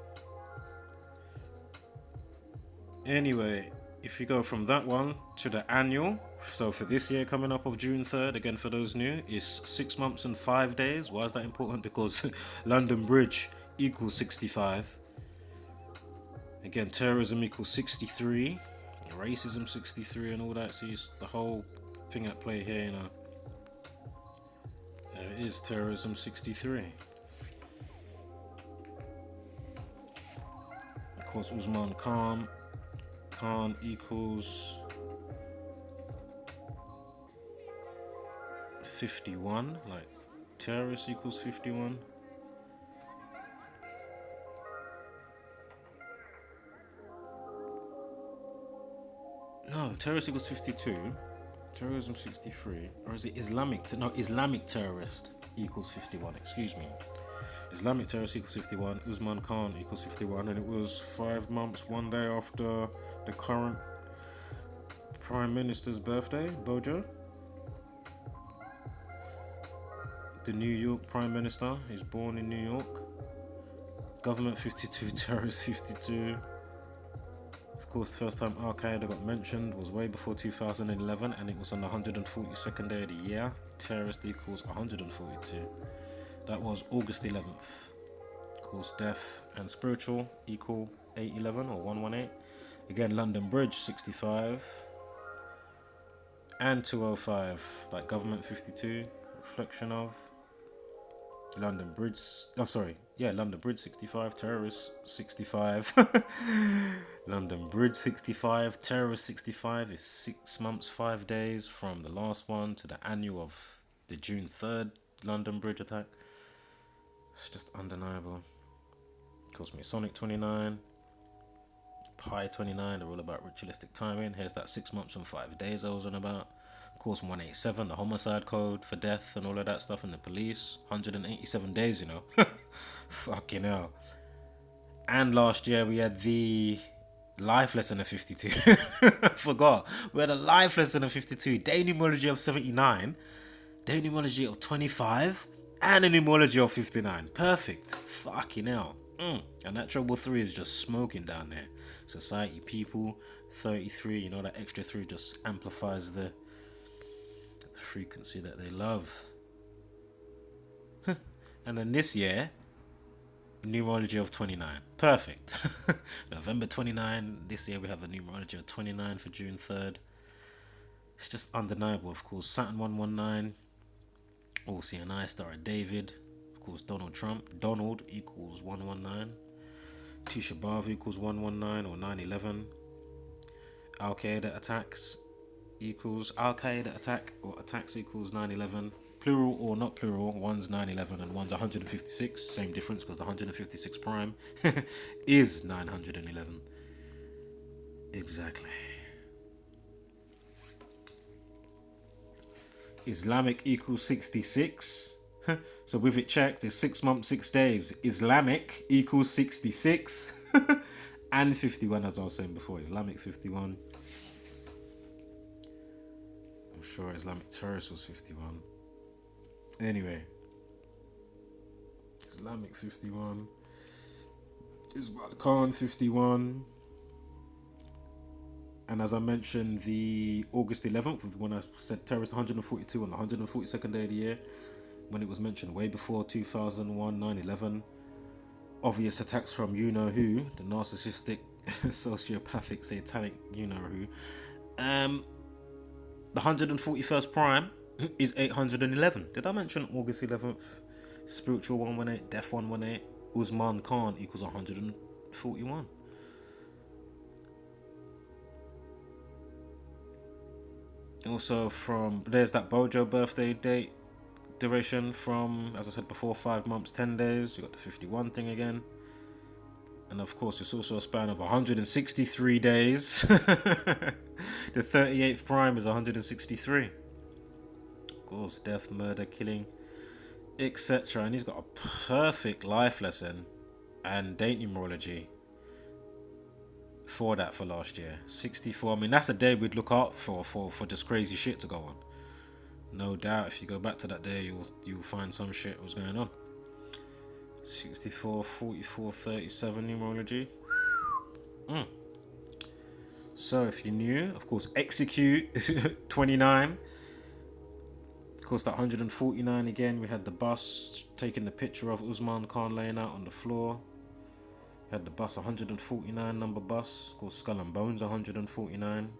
Anyway, if you go from that one to the annual, so for this year coming up of June 3rd, again for those new, is 6 months and 5 days. Why is that important? Because London Bridge equals 65. Again, terrorism equals 63, racism 63 and all that. See, it's the whole thing at play here, There it is, terrorism 63. Of course, Usman Khan equals 51, like terrorist equals 51. No, terrorist equals 52. Terrorism 63. Or is it Islamic? No, Islamic terrorist equals 51. Excuse me. Islamic terrorist equals 51. Usman Khan equals 51. And it was 5 months, 1 day after the current Prime Minister's birthday, Bojo. The New York Prime Minister is born in New York. Government 52, terrorist 52. Of course, the first time Al-Qaeda got mentioned was way before 2011, and it was on the 142nd day of the year. Terrorist equals 142. That was August 11th. Of course, death and spiritual equal 811 or 118. Again, London Bridge 65 and 205. Like government 52, reflection of London Bridge. London Bridge 65, terrorist 65. London Bridge 65, terrorist 65 is 6 months, 5 days from the last one to the annual of the June 3rd London Bridge attack. It's just undeniable. Of course, Masonic 29, Pi 29, they're all about ritualistic timing. Here's that 6 months and 5 days I was on about. Of course, 187, the homicide code for death and all of that stuff, and the police. 187 days, Fucking hell. And last year we had the life lesson of 52. Forgot. We had a life lesson of 52. Day numerology of 79. Day numerology of 25. And a numerology of 59. Perfect. Fucking hell. And that treble 3 is just smoking down there. Society, people, 33. That extra 3 just amplifies the frequency that they love. And then this year, numerology of 29. Perfect. November 29. This year we have a numerology of 29 for June 3rd. It's just undeniable, of course. Saturn 119. All CNI Star of David. Of course, Donald Trump. Donald equals 119. Tisha B'Av equals 119 or 9/11. Al Qaeda attacks equals Al Qaeda attack or attacks equals 9/11. Plural or not plural, one's 9/11 and one's 156. Same difference because the 156 prime is 911. Exactly. Islamic equals 66. So with it checked, it's 6 months, 6 days. Islamic equals 66 and 51, as I was saying before. Islamic 51. I'm sure Islamic terrorist was 51. Anyway, Islamic 51. Ismail Khan 51. And as I mentioned, the August 11th, when I said terrorist 142 on the 142nd day of the year, when it was mentioned way before 2001, 9/11, obvious attacks from you-know-who, the narcissistic, sociopathic, satanic you-know-who. The 141st prime is 811. Did I mention August 11th? Spiritual 118, Death 118, Usman Khan equals 141. Also there's that Bojo birthday date duration from, as I said before, 5 months, 10 days. You got the 51 thing again. And of course, it's also a span of 163 days. The 38th prime is 163. Of course, death, murder, killing, etc. And he's got a perfect life lesson and date numerology for that for last year. 64. I mean, that's a day we'd look out for just crazy shit to go on. No doubt, if you go back to that day, you'll find some shit was going on. 64, 44, 37 numerology. So if you're new, of course, execute 29. Of course, that 149 again. We had the bus taking the picture of Usman Khan laying out on the floor. We had the bus 149 number bus called Skull and Bones 149.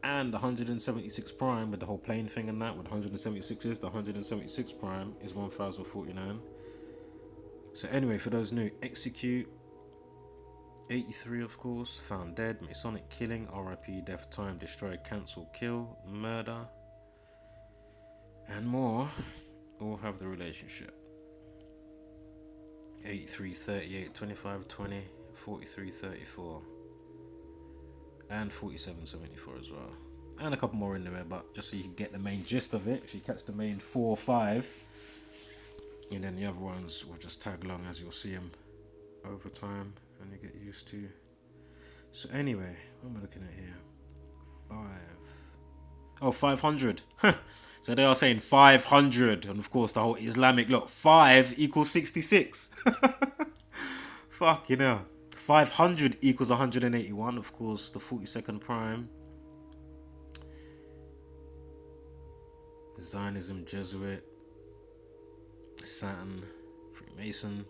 And the 176 prime with the whole plane thing and that, with 176 is, the 176 prime is 1049. So anyway, for those new, execute 83, of course, found dead, Masonic killing, RIP, death, time, destroy, cancel, kill, murder, and more, all have the relationship. 83, 38, 25, 20, 43, 34. And 4774 as well, and a couple more in there, but just so you can get the main gist of it. If you catch the main 4 or 5, and then the other ones will just tag along as you'll see them over time and you get used to. So anyway, what am I looking at here? 500. So they are saying 500, and of course the whole Islamic look, 5 equals 66. Fuck, 500 equals 181, of course, the 42nd prime. Zionism, Jesuit, Saturn, Freemason.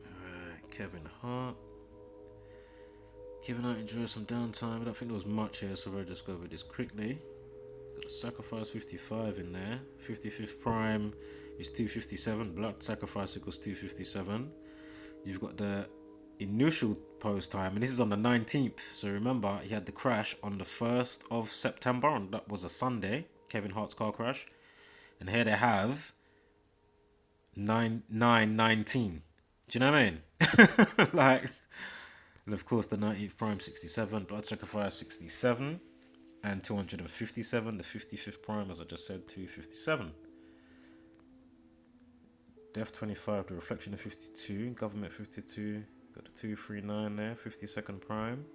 Alright, Kevin Hart. Kevin Hart enjoyed some downtime. I don't think there was much here, so we'll just go over this quickly. Got a Sacrifice 55 in there. 55th prime is 257. Blood Sacrifice equals 257. You've got the initial post time, and this is on the 19th. So remember, he had the crash on the 1st of September, and that was a Sunday. Kevin Hart's car crash. And here they have 9/9/19. Do you know what I mean? Like. And of course, the 19th prime 67, Blood Sacrifice 67, and 257. The 55th prime, as I just said, 257. Death 25, the Reflection of 52, Government 52, got the 239 there, 52nd prime.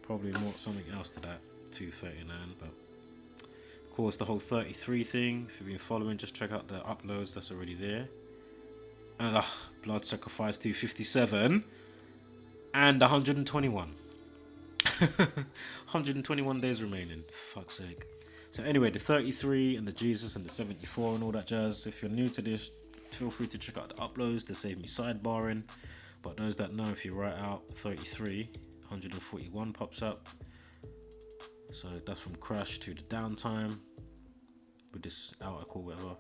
Probably more something else to that 239, but of course the whole 33 thing. If you've been following, just check out the uploads that's already there. And Blood Sacrifice 257 and 121. 121 days remaining. Fuck's sake. So anyway, the 33 and the Jesus and the 74 and all that jazz. If you're new to this, feel free to check out the uploads to save me sidebarring. But those that know, if you write out 33, 141 pops up. So that's from crash to the downtime with this article, whatever.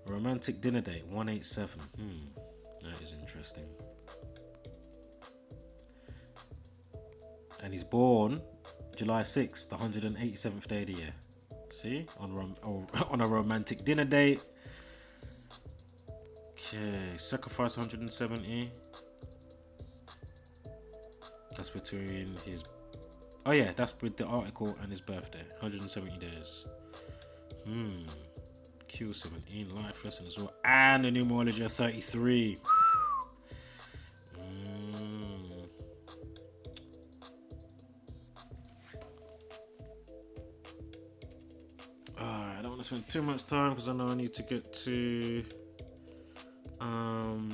Romantic dinner date 187. That is interesting. And he's born July 6th, the 187th day of the year. See? On a romantic dinner date. Okay, sacrifice 170. That's between his... Oh yeah, that's with the article and his birthday. 170 days. Q17, life lesson as well. And the numerology of 33. Alright, I don't want to spend too much time because I know I need to get to... Hold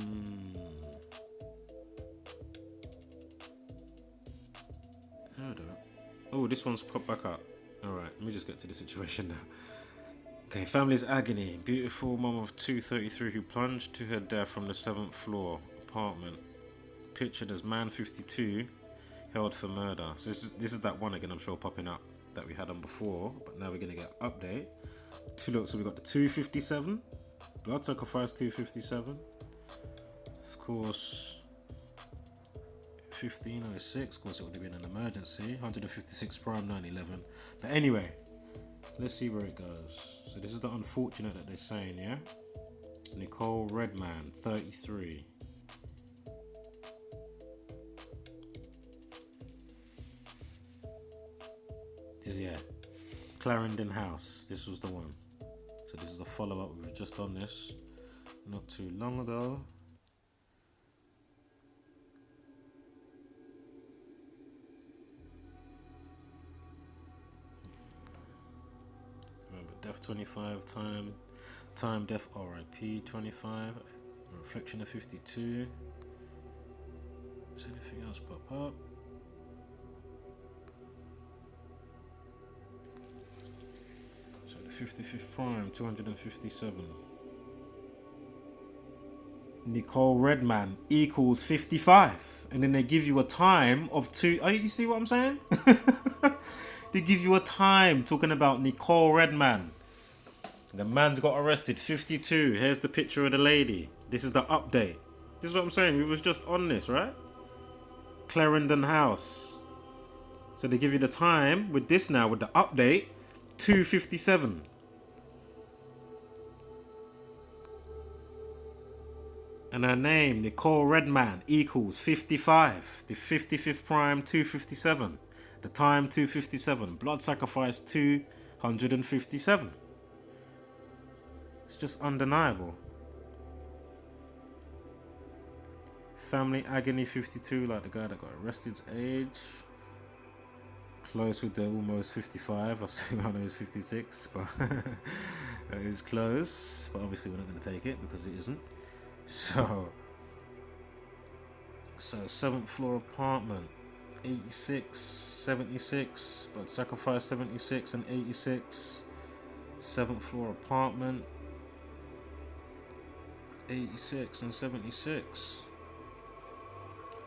on. Oh, this one's popped back up. Alright, let me just get to the situation now. Okay, family's agony. Beautiful mum of 233 who plunged to her death from the 7th floor apartment. Pictured as man 52 held for murder. So this is that one again, I'm sure, popping up that we had on before, but now we're gonna get an update. So we got the 257 blood sacrifice 257. Of course, 1506. Of course, it would have been an emergency. 156 prime 911. But anyway, let's see where it goes. So this is the unfortunate that they're saying, yeah? Nicole Redman, 33. Yeah, Clarendon House. This was the one. So this is a follow-up. We were just on this not too long ago. Remember, death 25, time death RIP 25, reflection of 52. Does anything else pop up? So the 55th prime 257. Nicole Redman equals 55, and then they give you a time of 2. Oh, you see what I'm saying? They give you a time talking about Nicole Redman. The man's got arrested. 52. Here's the picture of the lady. This is the update. This is what I'm saying. We was just on this, right? Clarendon House. So they give you the time with this now, with the update, 257. And her name, Nicole Redman, equals 55. The 55th prime, 257. The time, 257. Blood sacrifice, 257. It's just undeniable. Family agony, 52, like the guy that got arrested's age. Close with the almost 55. I know he's 56, but it is close. But obviously we're not going to take it because it isn't. So 7th floor apartment, 86, 76, but sacrifice 76 and 86. 7th floor apartment, 86 and 76.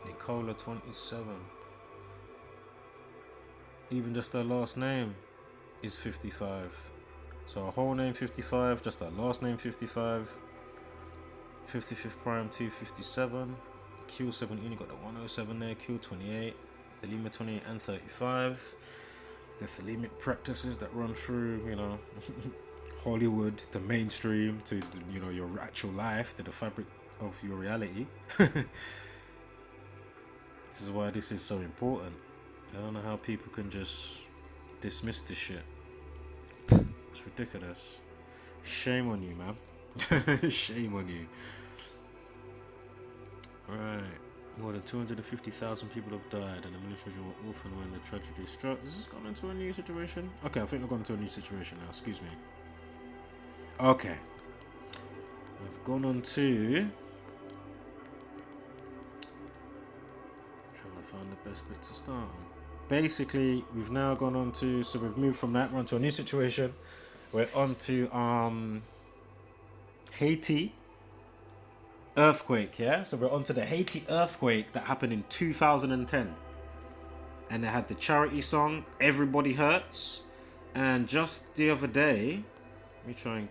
Nicola 27. Even just her last name is 55. So her whole name 55, just her last name 55. 55th prime 257. Q17, you got the 107 there. Q28, Thelema 28 and 35. The Thelemic practices that run through, you know, Hollywood to mainstream to, you know, your actual life, to the fabric of your reality. This is why this is so important. I don't know how people can just dismiss this shit. It's ridiculous. Shame on you, man. Shame on you. Right. More than 250,000 people have died and the military were orphaned when the tragedy struck. This has gone into a new situation. Okay, I think we've gone into a new situation now. Excuse me. Okay. We've gone on to... trying to find the best bit to start on. Basically, we've now gone on to, so we've moved from that, we're on to a new situation. We're on to Haiti earthquake, yeah? So we're on to the Haiti earthquake that happened in 2010. And they had the charity song, Everybody Hurts. And just the other day, let me try and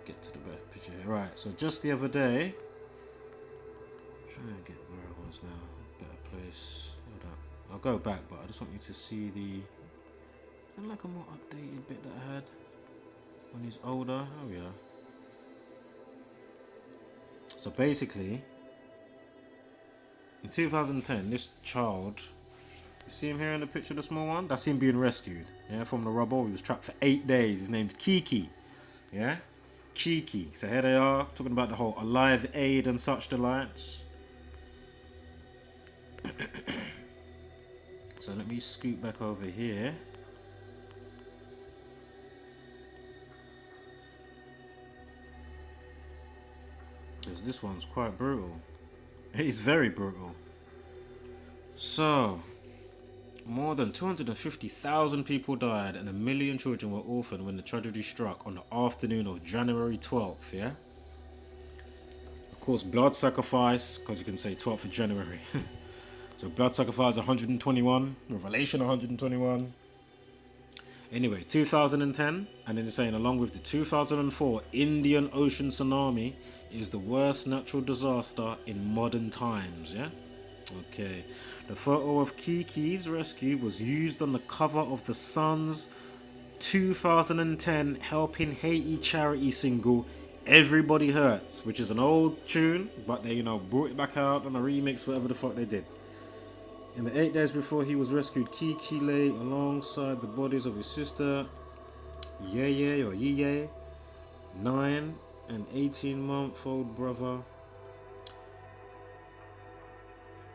get to the best picture here. Right, so just the other day, try and get where I was now, a better place. Hold up. I'll go back, but I just want you to see the, is that like a more updated bit that I had when he's older? Oh yeah. So basically, in 2010, this child, you see him here in the picture, the small one? That's him being rescued, yeah, from the rubble. He was trapped for 8 days. His name's Kiki, yeah? Kiki. So here they are, talking about the whole Alive Aid and such delights. So let me scoot back over here. Because this one's quite brutal. It's very brutal. So, more than 250,000 people died and 1 million children were orphaned when the tragedy struck on the afternoon of January 12th, yeah? Of course, blood sacrifice, because you can say 12th of January. So blood sacrifice 121, Revelation 121. Anyway, 2010, and then they're saying along with the 2004 Indian Ocean tsunami is the worst natural disaster in modern times, yeah? Okay. The photo of Kiki's rescue was used on the cover of the Sun's 2010 Helping Haiti charity single Everybody Hurts, which is an old tune, but they, brought it back out on a remix, whatever the fuck they did. In the 8 days before he was rescued, Kiki lay alongside the bodies of his sister, Yeye or Yeye, 9 and 18-month-old brother,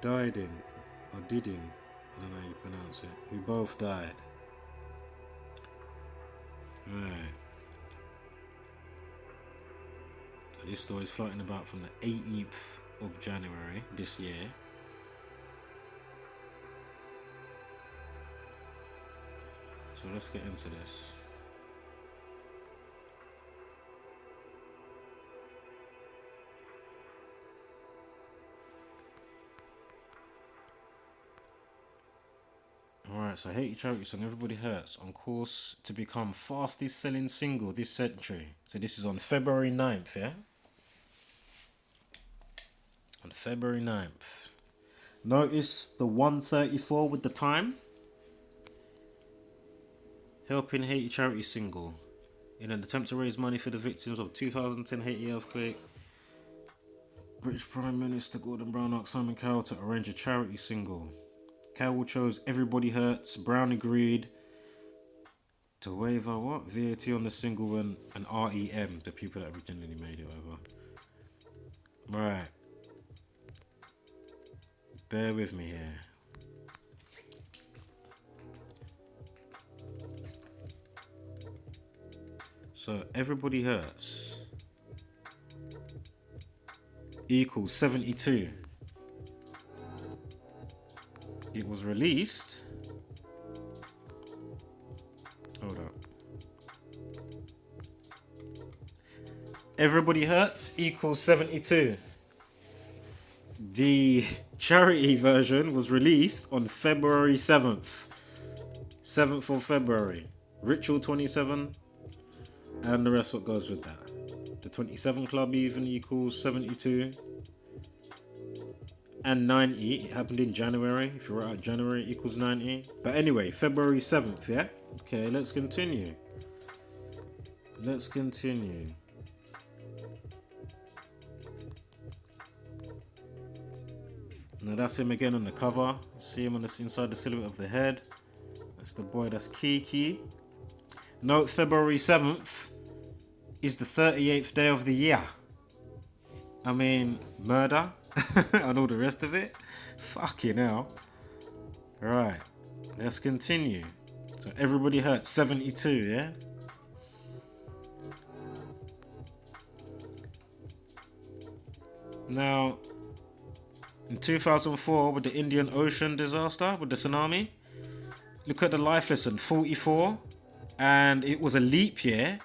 died in, or did in, I don't know how you pronounce it. We both died. Right. So this story is floating about from the 18th of January this year. So let's get into this. Alright, so Haiti charity song Everybody Hurts on course to become fastest selling single this century. So this is on February 9th, yeah? On February 9th. Notice the 1:34 with the time. Helping Haiti charity single. In an attempt to raise money for the victims of 2010 Haiti earthquake, British Prime Minister Gordon Brown asked Simon Cowell to arrange a charity single. Cowell chose Everybody Hurts. Brown agreed to waive VAT on the single and REM, the people that originally made it over. Right. Bear with me here. So Everybody Hurts equals 72. It was released. Hold up. Everybody Hurts equals 72. The charity version was released on February 7th. 7th of February. Ritual 27. And the rest what goes with that. The 27 Club even equals 72. And 90. It happened in January. If you write out January, it equals 90. But anyway, February 7th, yeah? Okay, let's continue. Let's continue. Now that's him again on the cover. See him on the inside the silhouette of the head. That's the boy, that's Kiki. Note February 7th is the 38th day of the year. I mean, murder and all the rest of it. Fucking hell. Right, let's continue. So Everybody Hurts 72, yeah? Now, In 2004, with the Indian Ocean disaster, with the tsunami, look at the life lesson, 44. And it was a leap year.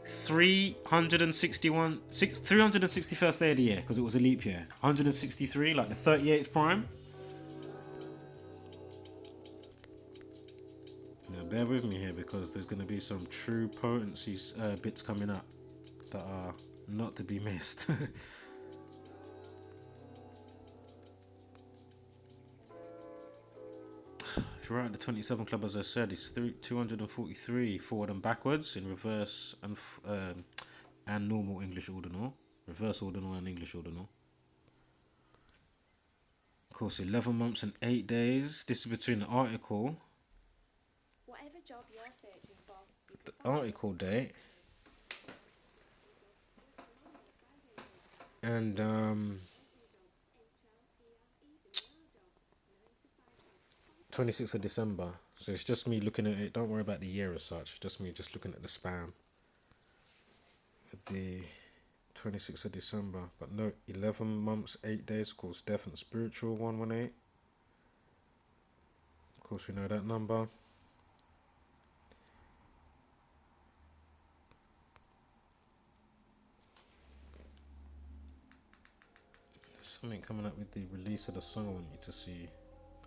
361st day of the year, because it was a leap year. 163, like the 38th prime. Now bear with me here, because there's going to be some true potency bits coming up that are not to be missed. If you're at the 27 club, as I said, it's 243 forward and backwards in reverse and normal English ordinal, reverse ordinal and English ordinal. Of course, 11 months and 8 days. This is between the article. Whatever job you're searching for. The article date. And 26th of December. So it's just me looking at it. Don't worry about the year as such. Just me just looking at the span. The 26th of December. But no, 11 months, 8 days. Of course, death and spiritual 118. Of course, we know that number. There's something coming up with the release of the song I want you to see.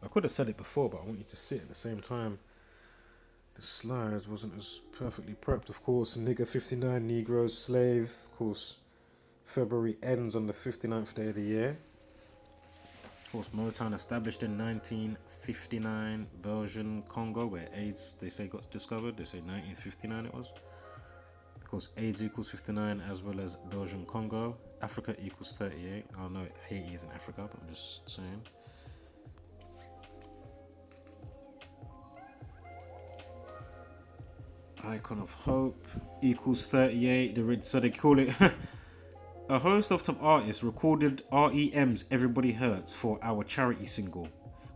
I could have said it before, but I want you to see it at the same time. The slides wasn't as perfectly prepped. Of course, nigger 59, Negroes, slave. Of course, February ends on the 59th day of the year. Of course, Motown established in 1959, Belgian Congo, where AIDS, they say, got discovered. They say 1959 it was. Of course, AIDS equals 59, as well as Belgian Congo. Africa equals 38. I know Haiti is in Africa, but I'm just saying. Icon of Hope equals 38. So they call it a host of top artists recorded REM's Everybody Hurts for our charity single,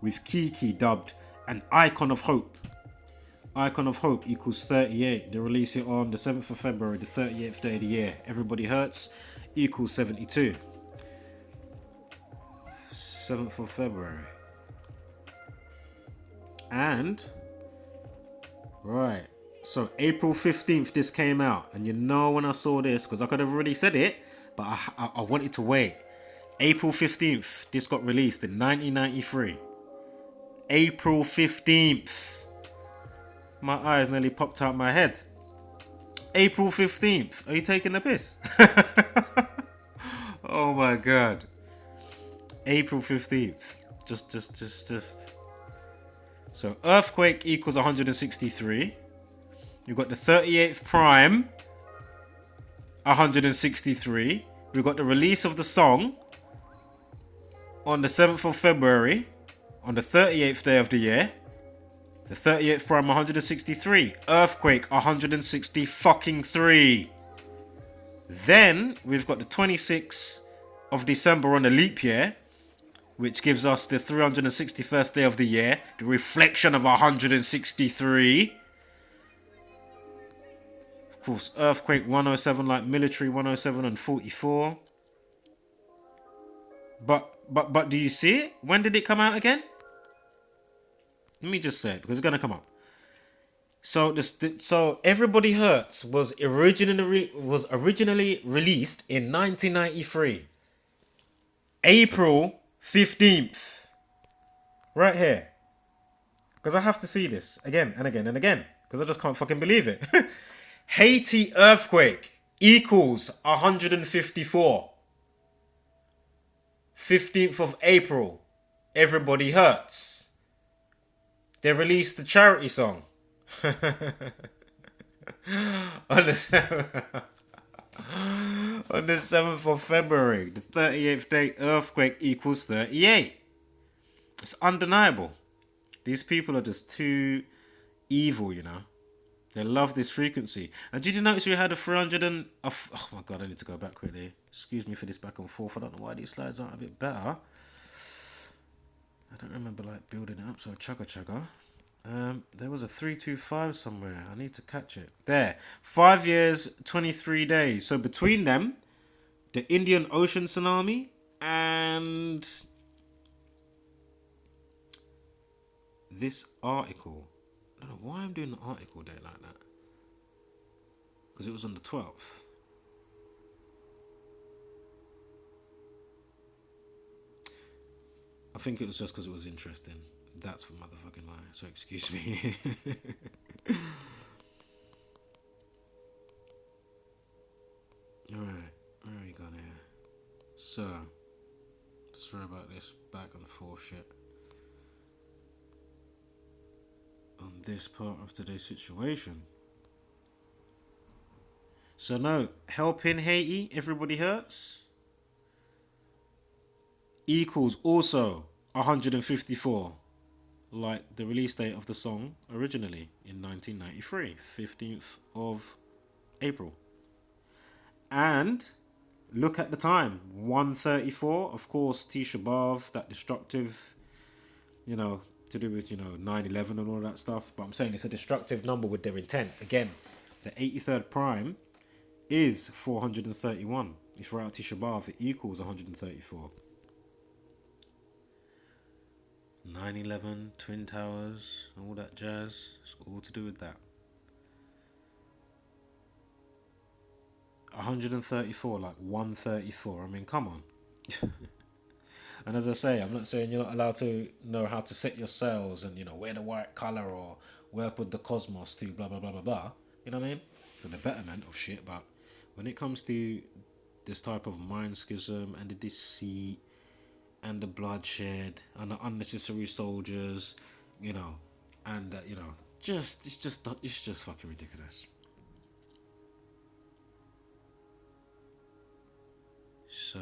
with Kiki dubbed an Icon of Hope. Icon of Hope equals 38. They release it on the 7th of February, the 38th day of the year. Everybody Hurts equals 72. 7th of February. And right. So April 15th this came out, and you know when I saw this, because I could have already said it, but I wanted to wait. April 15th this got released in 1993. April 15th. My eyes nearly popped out my head. April 15th. Are you taking the piss? Oh my god. April 15th. Just. So Earthquake equals 163. You've got the 38th prime, 163. We've got the release of the song on the 7th of February, on the 38th day of the year. The 38th prime, 163. Earthquake, 163. Then we've got the 26th of December on the leap year, which gives us the 361st day of the year. The reflection of 163. Of course, Earthquake 107, like Military 107 and 44. But do you see it? When did it come out again? Let me just say it, because it's gonna come up. So so Everybody Hurts was originally released in 1993. April 15th. Right here. Because I have to see this again and again and again, because I just can't fucking believe it. Haiti earthquake equals 154. 15th of April. Everybody Hurts. They released the charity song. on the 7th of February. The 38th day earthquake equals 38. It's undeniable. These people are just too evil, you know. They love this frequency. And did you notice we had a 300 and... Oh my god, I need to go back quickly. Excuse me for this back and forth. I don't know why these slides aren't a bit better. I don't remember like building it up, so chugga. There was a 325 somewhere. I need to catch it. There. 5 years, 23 days. So between them, the Indian Ocean tsunami and this article, I don't know why I'm doing the article day like that. Because it was on the 12th. I think it was just because it was interesting. That's for motherfucking lie. So excuse me. Alright, where are we going here? So, sorry about this back and forth shit. On this part of today's situation. So no, help in Haiti, everybody hurts. Equals also 154. Like the release date of the song originally in 1993, 15th of April. And look at the time, 1:34. Of course, Tisha B'Av, that destructive, to do with 9/11 and all that stuff. But I'm saying it's a destructive number with their intent. Again, the 83rd prime is 431. If we're out Tisha B'Av, it equals 134. 9/11, Twin Towers, all that jazz. It's all to do with that. 134, like 134. I mean, come on. And as I say, I'm not saying you're not allowed to know how to set your sails and, wear the white colour or work with the cosmos to blah, blah, blah, blah, blah. You know what I mean? For the betterment of shit. But when it comes to this type of mind schism and the deceit and the bloodshed and the unnecessary soldiers, and, it's just fucking ridiculous. So,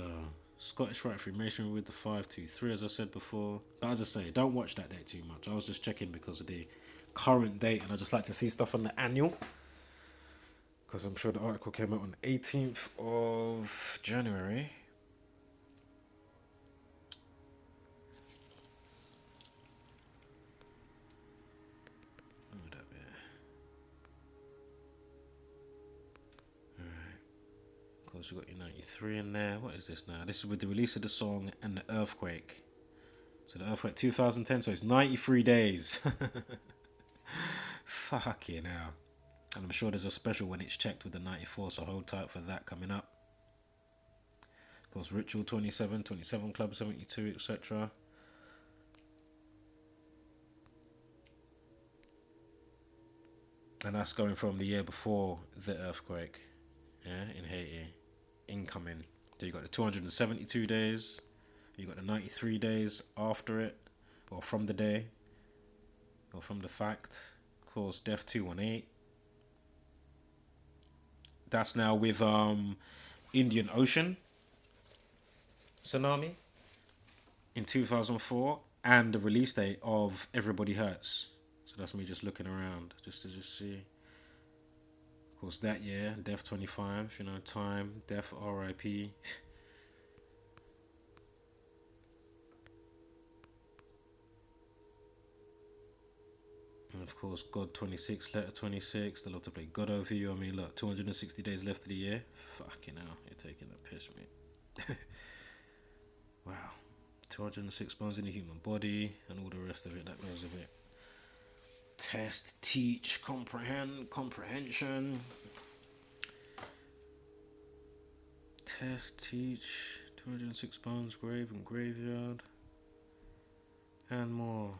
Scottish Right Freemasonry with the 523, as I said before. But as I say, don't watch that date too much. I was just checking because of the current date, and I just like to see stuff on the annual. Because I'm sure the article came out on the 18th of January. What would that be? Alright. Of course, we've got your 93 in there. What is this now? This is with the release of the song and the earthquake. So the earthquake 2010, so it's 93 days. Fucking hell. And I'm sure there's a special when it's checked with the 94, so hold tight for that coming up. Of course, Ritual 27, 27 Club 72, etc. And that's going from the year before the earthquake, in Haiti, incoming. So you got the 272 days, you got the 93 days after it, or from the day, or from the fact. Of course, Def 218. That's now with Indian Ocean tsunami in 2004, and the release date of Everybody Hurts. So that's me just looking around just to see. Of course, that year, Def 25, Time, Def RIP. And of course, God 26, Letter 26. They love to play God over you. I mean, look, 260 days left of the year. Fucking hell, you're taking the piss, mate. Wow. 206 bones in the human body and all the rest of it that goes with it. Test, teach, comprehend, comprehension. Test, teach, 206 bones, grave and graveyard. And more.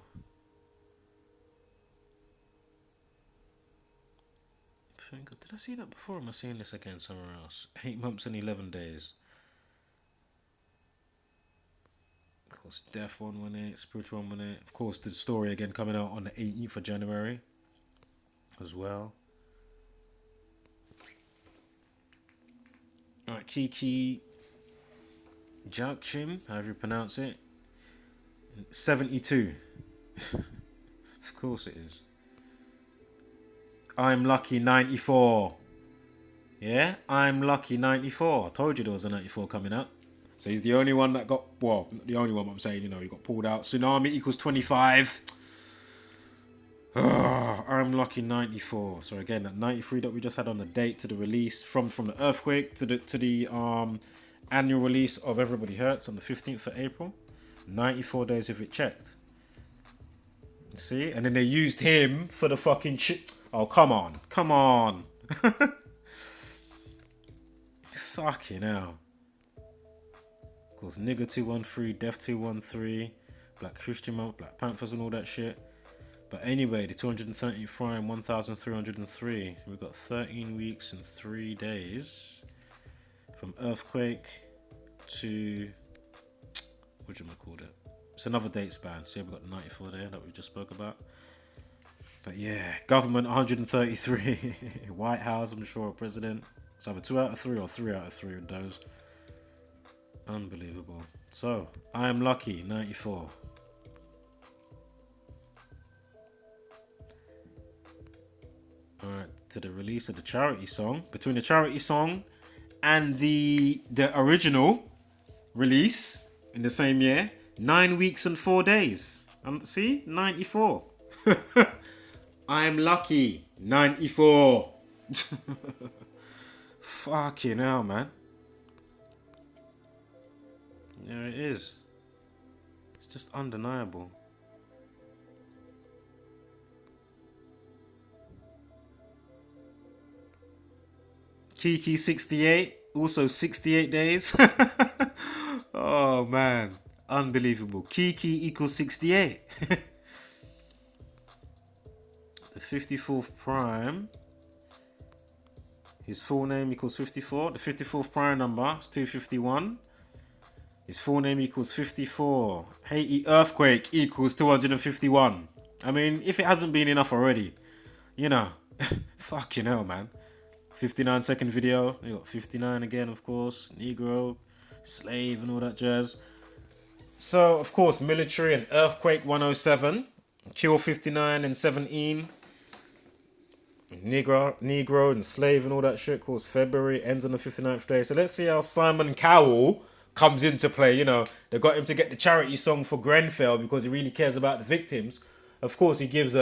Did I see that before? Am I seeing this again somewhere else? 8 months and 11 days. Of course, Death 118, Spiritual 118. Of course, the story again coming out on the 18th of January as well. Alright, Kiki Jakshim, however you pronounce it. 72. Of course it is. I'm Lucky 94. Yeah, I'm Lucky 94. I told you there was a 94 coming up. So he's the only one that got, well, not the only one, but I'm saying, he got pulled out. Tsunami equals 25. I'm Lucky 94. So again, that 93 that we just had on the date to the release from the earthquake to the annual release of Everybody Hurts on the 15th of April. 94 days if it checked. See? And then they used him for the fucking shit. Oh, come on. Come on. Fucking hell. Of course, Nigga 213, Def 213, Black Christian Month, Black Panthers and all that shit. But anyway, the 230th prime, 1,303. We've got 13 weeks and 3 days. From Earthquake to... what do you call it? It's another date span. So we've got 94 there that we just spoke about. But yeah, government 133. White House, I'm sure, president. It's either 2 out of 3 or 3 out of 3 of those. Unbelievable. So, I Am Lucky, 94. Alright, to the release of the charity song. Between the charity song and the original release in the same year, 9 weeks and 4 days. See? 94. I Am Lucky, 94. Fucking hell, man. There it is. It's just undeniable. Kiki 68, also 68 days. Oh man, unbelievable. Kiki equals 68. The 54th prime. His full name equals 54. The 54th prime number is 251. His full name equals 54. Haiti earthquake equals 251. I mean, if it hasn't been enough already, you know, fucking hell, man. 59-second video. You got 59 again, of course. Negro, slave, and all that jazz. So, of course, military and earthquake 107. Kill 59 and 17. Negro and slave and all that shit. Of course, February ends on the 59th day. So let's see how Simon Cowell comes into play. You know, they got him to get the charity song for Grenfell because he really cares about the victims. Of course, he gives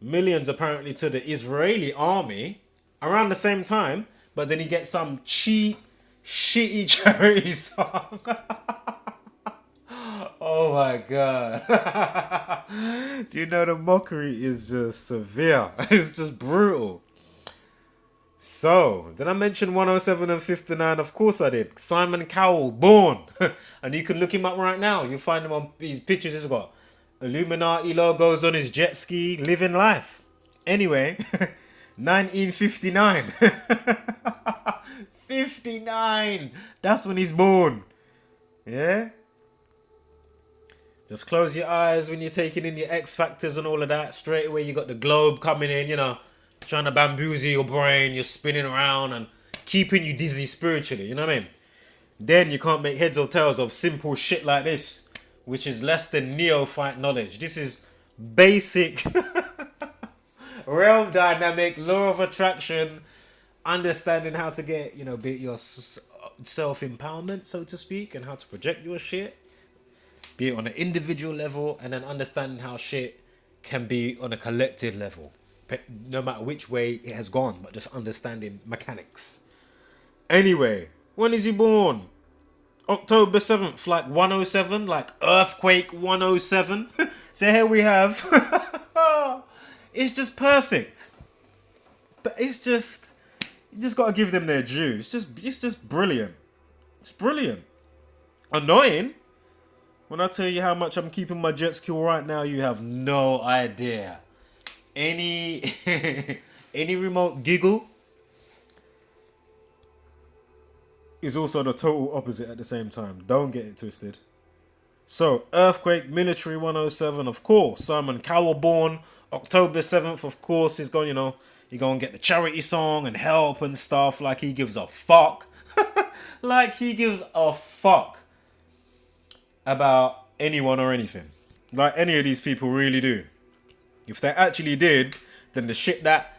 millions apparently to the Israeli army around the same time, but then he gets some cheap, shitty charity song. Oh my god. Do you know the mockery is just severe? It's just brutal. So, did I mention 107 and 59? Of course I did. Simon Cowell, born. And you can look him up right now. You'll find him on his pictures. He's got Illuminati logos on his jet ski, living life. Anyway, 1959. 59. That's when he's born. Yeah? Just close your eyes when you're taking in your X Factors and all of that. Straight away you got the globe coming in, you know, trying to bamboozle your brain. You're spinning around and keeping you dizzy spiritually, you know what I mean? Then you can't make heads or tails of simple shit like this, which is less than neophyte knowledge. This is basic realm dynamic, law of attraction, understanding how to get, you know, be your self-empowerment, so to speak, and how to project your shit. Be it on an individual level, and then understanding how shit can be on a collective level. No matter which way it has gone, but just understanding mechanics. Anyway, when is he born? October 7th, like 107, like Earthquake 107. So here we have. It's just perfect. But it's just, you just gotta give them their due. It's just brilliant. It's brilliant. Annoying. When I tell you how much I'm keeping my jet ski right now, you have no idea. Any remote giggle is also the total opposite at the same time. Don't get it twisted. So, Earthquake, Military 107, of course. Simon Cowell born October 7th, of course. He's going, you know, you're going to get the charity song and help and stuff. Like he gives a fuck. Like he gives a fuck about anyone or anything. Like any of these people really do. If they actually did, then the shit that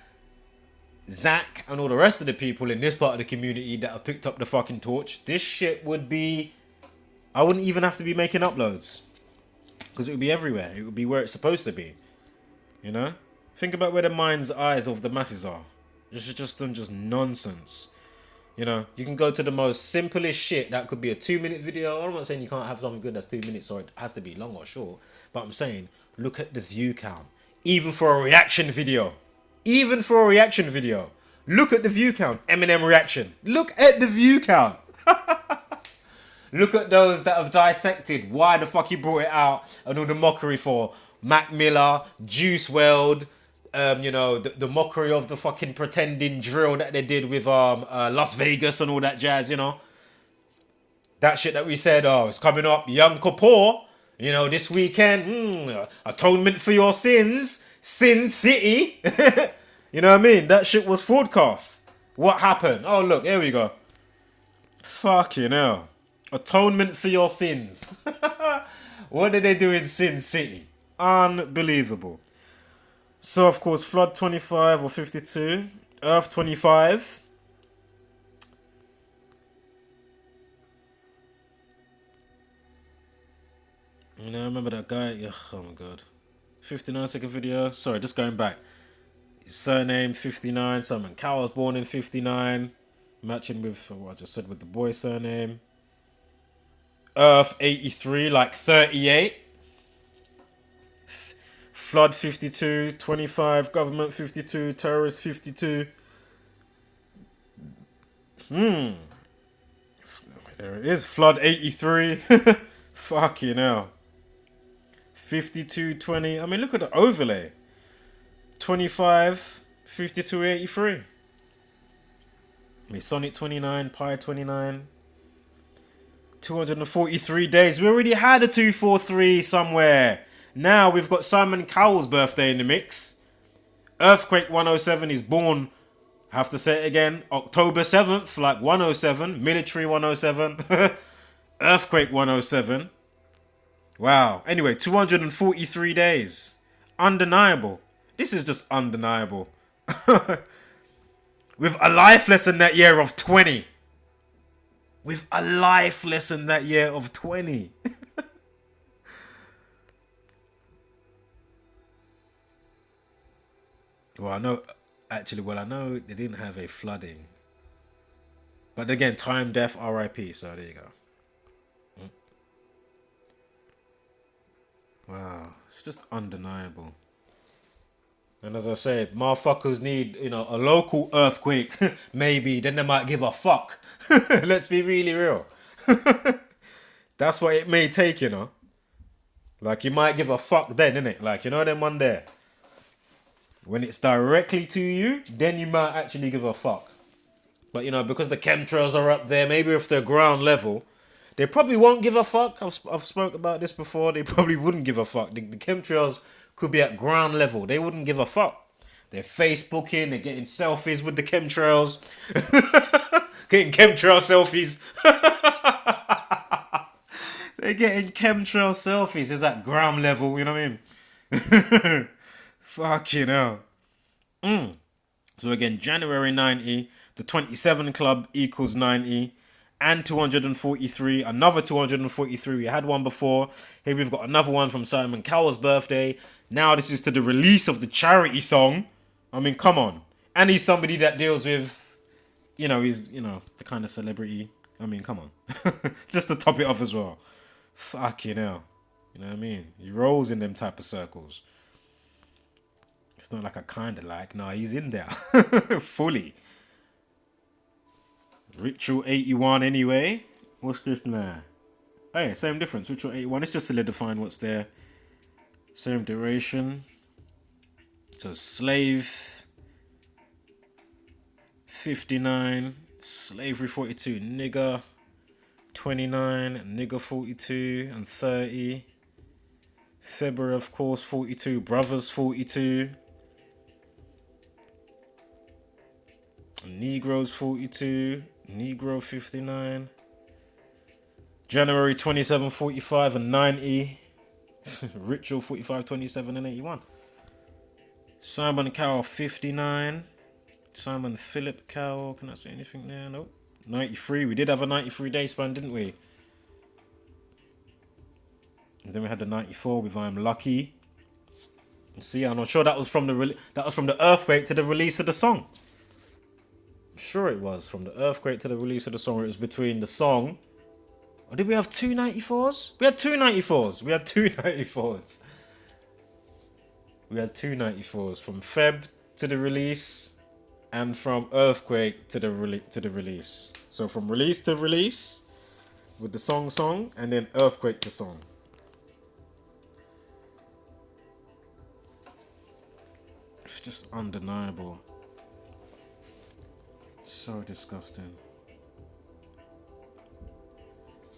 Zach and all the rest of the people in this part of the community that have picked up the fucking torch, this shit would be, I wouldn't even have to be making uploads. Because it would be everywhere. It would be where it's supposed to be. You know? Think about where the mind's eyes of the masses are. This is just nonsense. You know, you can go to the most simplest shit that could be a 2-minute video. I'm not saying you can't have something good that's 2 minutes or it has to be long or short. But I'm saying, look at the view count. Even for a reaction video. Even for a reaction video. Look at the view count. Eminem reaction. Look at the view count. Look at those that have dissected why the fuck he brought it out and all the mockery for Mac Miller, Juice WRLD, you know, the mockery of the fucking pretending drill that they did with Las Vegas and all that jazz, you know. That shit that we said, oh, it's coming up, Young Ch4, you know, this weekend, atonement for your sins, Sin City. You know what I mean? That shit was forecast. What happened? Oh, look, here we go. Fucking hell. Atonement for your sins. What did they do in Sin City? Unbelievable. So, of course, Flood 25 or 52. Earth 25. You know, I remember that guy. Oh, my God. 59-second video. Sorry, just going back. His surname, 59. Simon Cowell was born in 59. Matching with what I just said with the boy's surname. Earth 83, like 38. Flood 52, 25, government 52, terrorist 52. There it is, Flood 83. Fucking hell. 52, 20. I mean, look at the overlay. 25, 52, 83. I mean, Sonic 29, Pi 29. 243 days. We already had a 243 somewhere. Now we've got Simon Cowell's birthday in the mix. Earthquake 107 is born, I have to say it again, October 7th, like 107. Military 107. Earthquake 107. Wow. Anyway, 243 days. Undeniable. This is just undeniable. With a life lesson that year of 20. With a life lesson that year of 20. Well, I know they didn't have a flooding. But again, time, death, RIP, so there you go. Wow, it's just undeniable. And as I said, motherfuckers need, you know, a local earthquake, maybe, then they might give a fuck. Let's be really real. That's what it may take, you know. Like, you might give a fuck then, innit? Like, you know them one there. When it's directly to you, then you might actually give a fuck. But, you know, because the chemtrails are up there, maybe if they're ground level, they probably won't give a fuck. I've spoke about this before. They probably wouldn't give a fuck. The chemtrails could be at ground level. They wouldn't give a fuck. They're Facebooking. They're getting selfies with the chemtrails. Getting chemtrail selfies. They're getting chemtrail selfies. It's at ground level. You know what I mean? Fucking hell. So again, January 90. The 27 club equals 90. And 243, another 243. We had one before. Here we've got another one from Simon Cowell's birthday. Now this is to the release of the charity song. I mean, come on. And he's somebody that deals with, you know, he's, you know, the kind of celebrity. I mean, come on. Just to top it off as well. Fucking hell. You know what I mean? He rolls in them type of circles. It's not like a kind of like. No, he's in there. Fully. Ritual 81 anyway. What's this now? Hey, same difference. Ritual 81. It's just solidifying what's there. Same duration. So slave 59. Slavery 42. Nigger 29. Nigger 42 and 30. February, of course, 42. Brothers 42. Negroes 42. Negro 59. January 27, 45 and 90. Ritual 45, 27 and 81. Simon Cowell 59. Simon Philip Cowell. Can I say anything there? Nope. 93. We did have a 93 day span, didn't we? And then we had the 94 with I'm Lucky. See, I'm not sure that was from the earthquake to the release of the song. sure it was. From the earthquake to the release of the song, it was between the song. Or did we have two 94s? We had two 94s. We had two 94s. We had two 94s from Feb to the release, and from earthquake to the release. So from release to release, with the song, and then earthquake to song. It's just undeniable. So disgusting.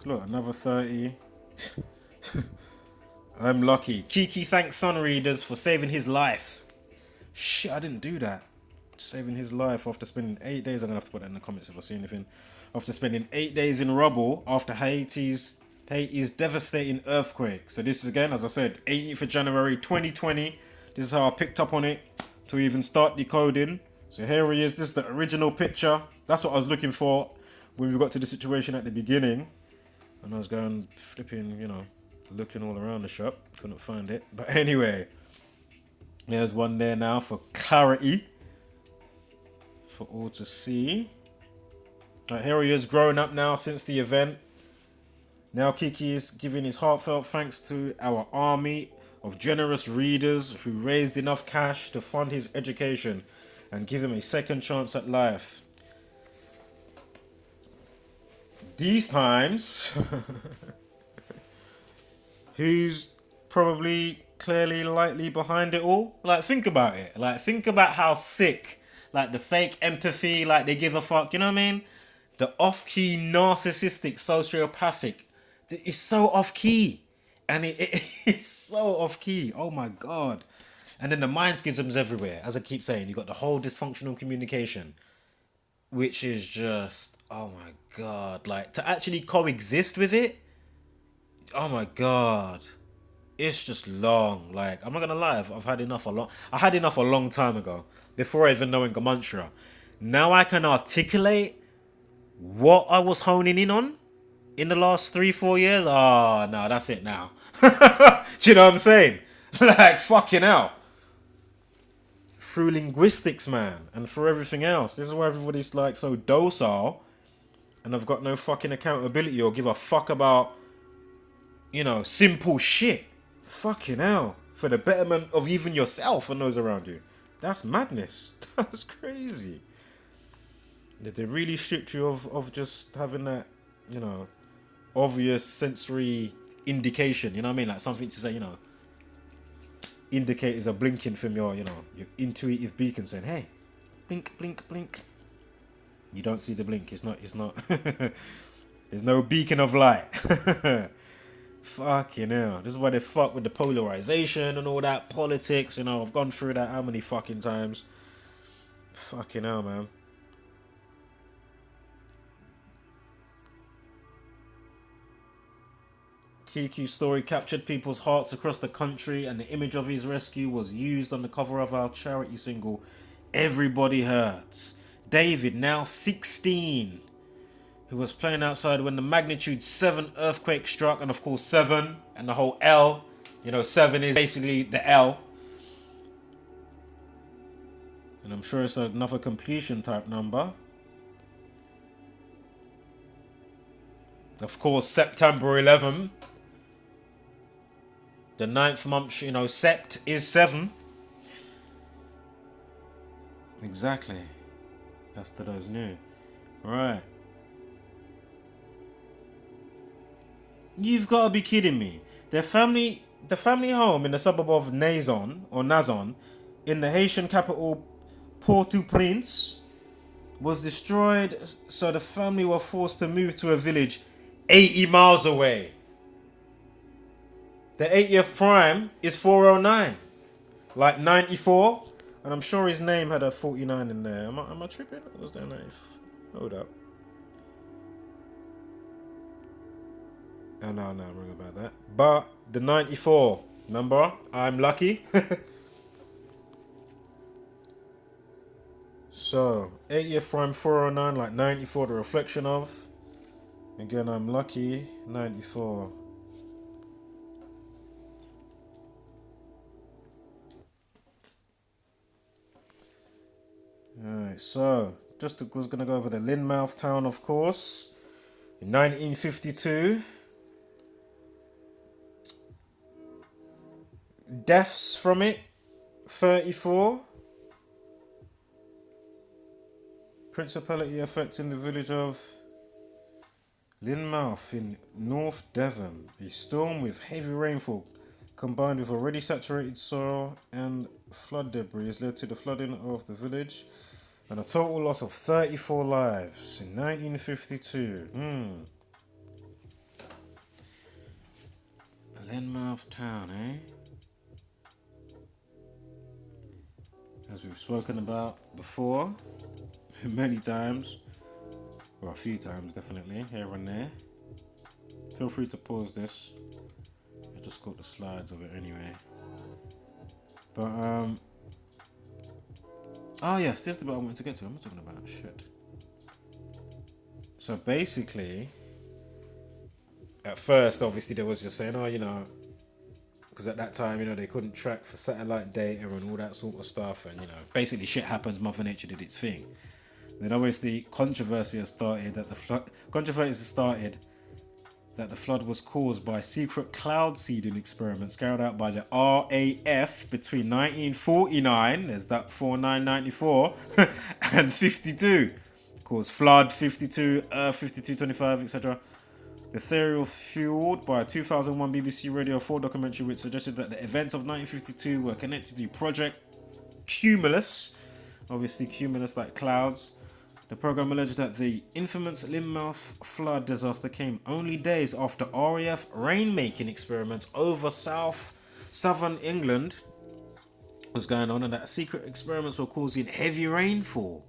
Look, another 30. I'm lucky. Kiki thanks Sun Readers for saving his life. Shit, I didn't do that. Saving his life after spending 8 days. I'm gonna have to put that in the comments if I see anything. After spending 8 days in rubble after Haiti's devastating earthquake. So this is, again, as I said, 18th of January 2020. This is how I picked up on it to even start decoding. So here he is. This is the original picture. That's what I was looking for when we got to the situation at the beginning. And I was going flipping, you know, looking all around the shop. Couldn't find it. But anyway, there's one there now for clarity. For all to see. Right, here he is, growing up now since the event. Now Kiki is giving his heartfelt thanks to our army of generous readers who raised enough cash to fund his education and give him a second chance at life. These times, who's probably clearly lightly behind it all? Like, think about it. Like, think about how sick, like, the fake empathy, like, they give a fuck, you know what I mean? The off-key, narcissistic, sociopathic. It's so off-key. And it is so off-key. Oh, my God. And then the mind schisms everywhere. As I keep saying, you got the whole dysfunctional communication. Which is just, oh, my God. Like, to actually coexist with it, oh, my God. It's just long. Like, I'm not going to lie. I've had enough I had enough a long time ago. Before even knowing Gematria. Now I can articulate what I was honing in on in the last 3-4 years. Oh, no, that's it now. Do you know what I'm saying? Like, fucking hell. Through linguistics, man, and for everything else. This is why everybody's like so docile, and I've got no fucking accountability or give a fuck about, you know, simple shit. Fucking hell. For the betterment of even yourself and those around you. That's madness. That's crazy. They really stripped you of just having that, you know, obvious sensory indication, you know what I mean? Like something to say, you know, indicators are blinking from your, you know, your intuitive beacon saying, hey, blink, blink, blink. You don't see the blink. It's not, there's no beacon of light. Fucking hell. This is why they fuck with the polarization and all that politics, you know. I've gone through that how many fucking times. Fucking hell, man. Kiki's story captured people's hearts across the country, and the image of his rescue was used on the cover of our charity single, Everybody Hurts. David, now 16, who was playing outside when the magnitude 7 earthquake struck, and of course 7 and the whole L, you know, 7 is basically the L. And I'm sure it's another completion type number. Of course, September 11. The 9th month, you know, Sept is 7. Exactly. That's to those new. Right. You've got to be kidding me. The family home in the suburb of Nazon, in the Haitian capital Port-au-Prince, was destroyed, so the family were forced to move to a village 80 miles away. The 80th prime is 409, like 94, and I'm sure his name had a 49 in there. Am I tripping? Was there 90? Hold up. Oh, no, I'm wrong about that. But the 94, remember? I'm lucky. So, 80th prime 409, like 94, the reflection of. Again, I'm lucky, 94. Alright, so was gonna go over the Lynmouth town, of course, in 1952. Deaths from it, 34. Principality affecting the village of Lynmouth in North Devon. A storm with heavy rainfall combined with already saturated soil and flood debris has led to the flooding of the village and a total loss of 34 lives in 1952. Lynmouth town, eh? As we've spoken about before, many times, or a few times definitely, here and there. Feel free to pause this. I just got the slides of it anyway. But, oh yes, this is the bit I wanted to get to. I'm not talking about shit. So basically, at first, obviously, there was just saying, oh, you know, because at that time, you know, they couldn't track for satellite data and all that sort of stuff. And, you know, basically shit happens, Mother Nature did its thing. Then obviously controversy started that the flood was caused by secret cloud seeding experiments carried out by the RAF between 1949, there's that 4994, and 52. Caused flood, 52, Earth 5225, etc. The theory was fueled by a 2001 BBC Radio 4 documentary which suggested that the events of 1952 were connected to Project Cumulus. Obviously cumulus like clouds. The program alleged that the infamous Lynmouth flood disaster came only days after RAF rainmaking experiments over southern England was going on and that secret experiments were causing heavy rainfall.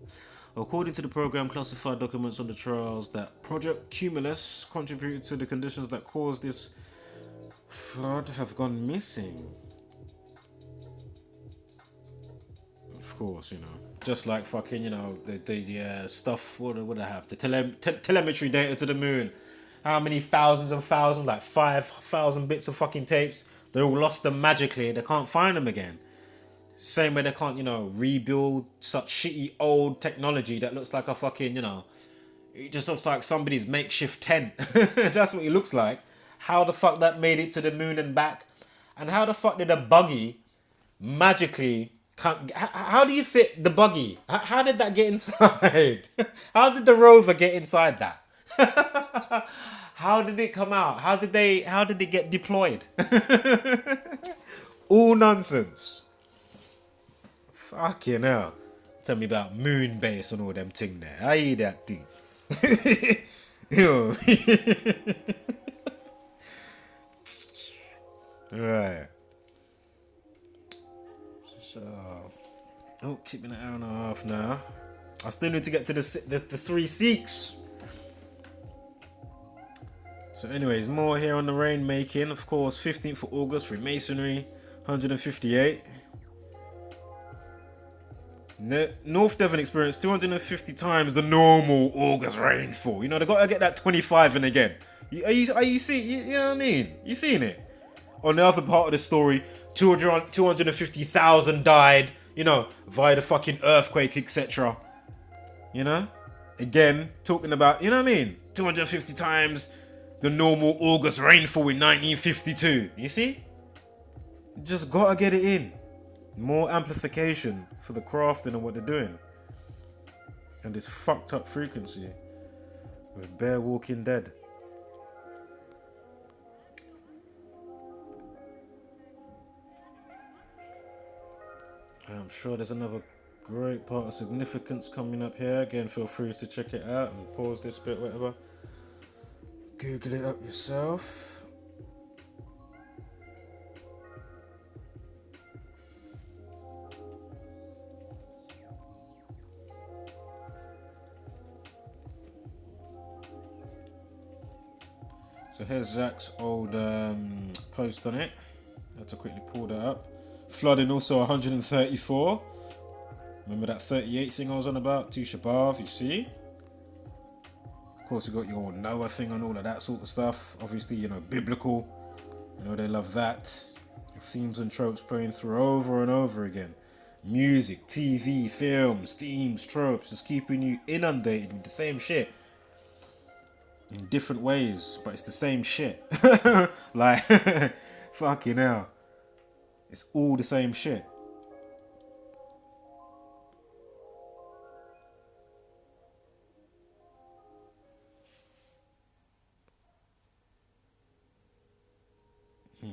According to the program classified documents on the trials, that Project Cumulus contributed to the conditions that caused this flood have gone missing. Of course, you know. Just like fucking, you know, the stuff, what do I have? The telemetry data to the moon. How many thousands and thousands, like 5,000 bits of fucking tapes. They all lost them magically. They can't find them again. Same way they can't, you know, rebuild such shitty old technology that looks like a fucking, you know, it just looks like somebody's makeshift tent. That's what it looks like. How the fuck that made it to the moon and back? And how the fuck did a buggy magically... How do you fit the buggy? How did that get inside? How did the rover get inside that? How did it come out? How did it get deployed? All nonsense. Fucking hell. Tell me about moon base and all them thing there. I eat that thing. Right. So, keep me an hour and a half now. I still need to get to the three Sikhs. So anyways, more here on the rainmaking. Of course, 15th of August, Freemasonry, 158. North Devon experienced 250 times the normal August rainfall. You know, they got to get that 25 in again. Are you see? You know what I mean? You seen it? On the other part of the story, 250,000 died, you know, via the fucking earthquake, etc. You know? Again, talking about, you know what I mean? 250 times the normal August rainfall in 1952. You see? Just gotta get it in. More amplification for the crafting and what they're doing. And this fucked up frequency with bare Walking Dead. I'm sure there's another great part of significance coming up here. Again, feel free to check it out and pause this bit, whatever. Google it up yourself. So here's Zach's old post on it. I had to quickly pull that up. Flooding also 134. Remember that 38 thing I was on about? Tisha B'Av, you see? Of course, you got your Noah thing and all of that sort of stuff. Obviously, you know, biblical. You know, they love that. Themes and tropes playing through over and over again. Music, TV, films, themes, tropes, just keeping you inundated with the same shit in different ways, but it's the same shit. Like, fucking hell. It's all the same shit.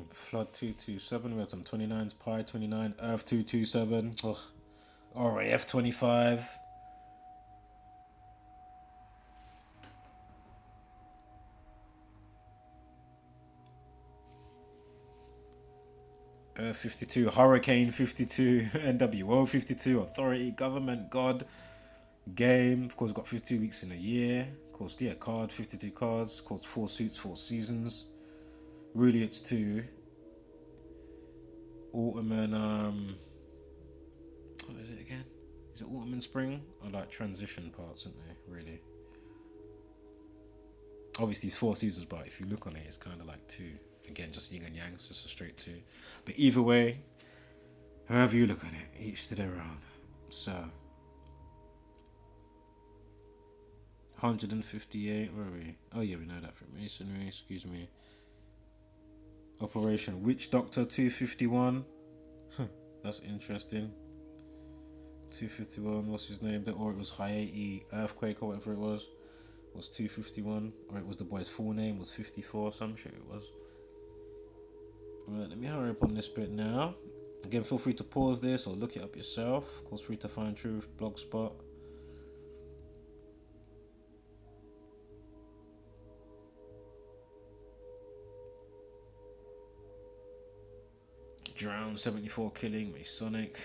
Flood 227, we had some 29s, Pi 29, Earth 227, RAF 25. Earth 52, Hurricane 52, NWO 52, Authority, Government, God, Game. Of course, got 52 weeks in a year. Of course, yeah, card, 52 cards. Of course, 4 suits, 4 seasons. Really, it's 2. Autumn and what is it again? Is it autumn and spring? I like transition parts, aren't they? Really. Obviously, it's 4 seasons, but if you look on it, it's kind of like 2. Again, just yin and yang, it's just a straight 2. But either way, however you look at it, each to their own. So, 158. Where are we? Oh yeah, we know that from Masonry. Excuse me. Operation Witch Doctor 251. That's interesting. 251. What's his name? Or it was Haiti earthquake or whatever it was. Was 251, or it was the boy's full name was 54. Some shit it was. Right, let me hurry up on this bit now. Again, feel free to pause this or look it up yourself. Of course, Free to Find Truth, Blogspot. Drown, 74 killing, Masonic.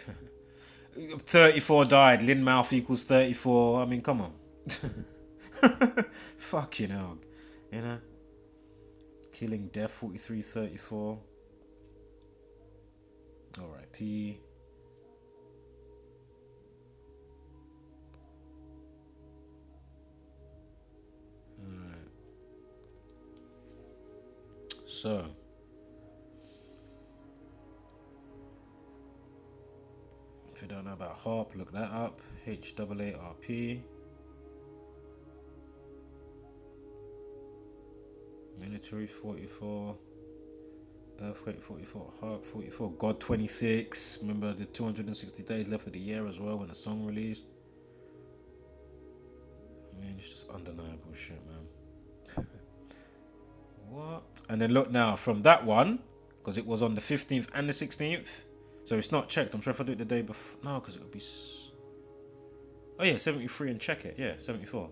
34 died, Linmouth equals 34. I mean, come on. Fucking hell. You know? Killing, death, 43, 34. R.I.P. Alright. So. If you don't know about HARP, look that up. H-A-A-R-P. Military 44. Earthquake 44. HARP 44. God 26. Remember the 260 days left of the year as well when the song released. I mean, it's just undeniable shit, man. What? And then look now, from that one, because it was on the 15th and the 16th. So it's not checked. I'm sure if I do it the day before. No, because it would be. Oh yeah, 73 and check it. Yeah, 74.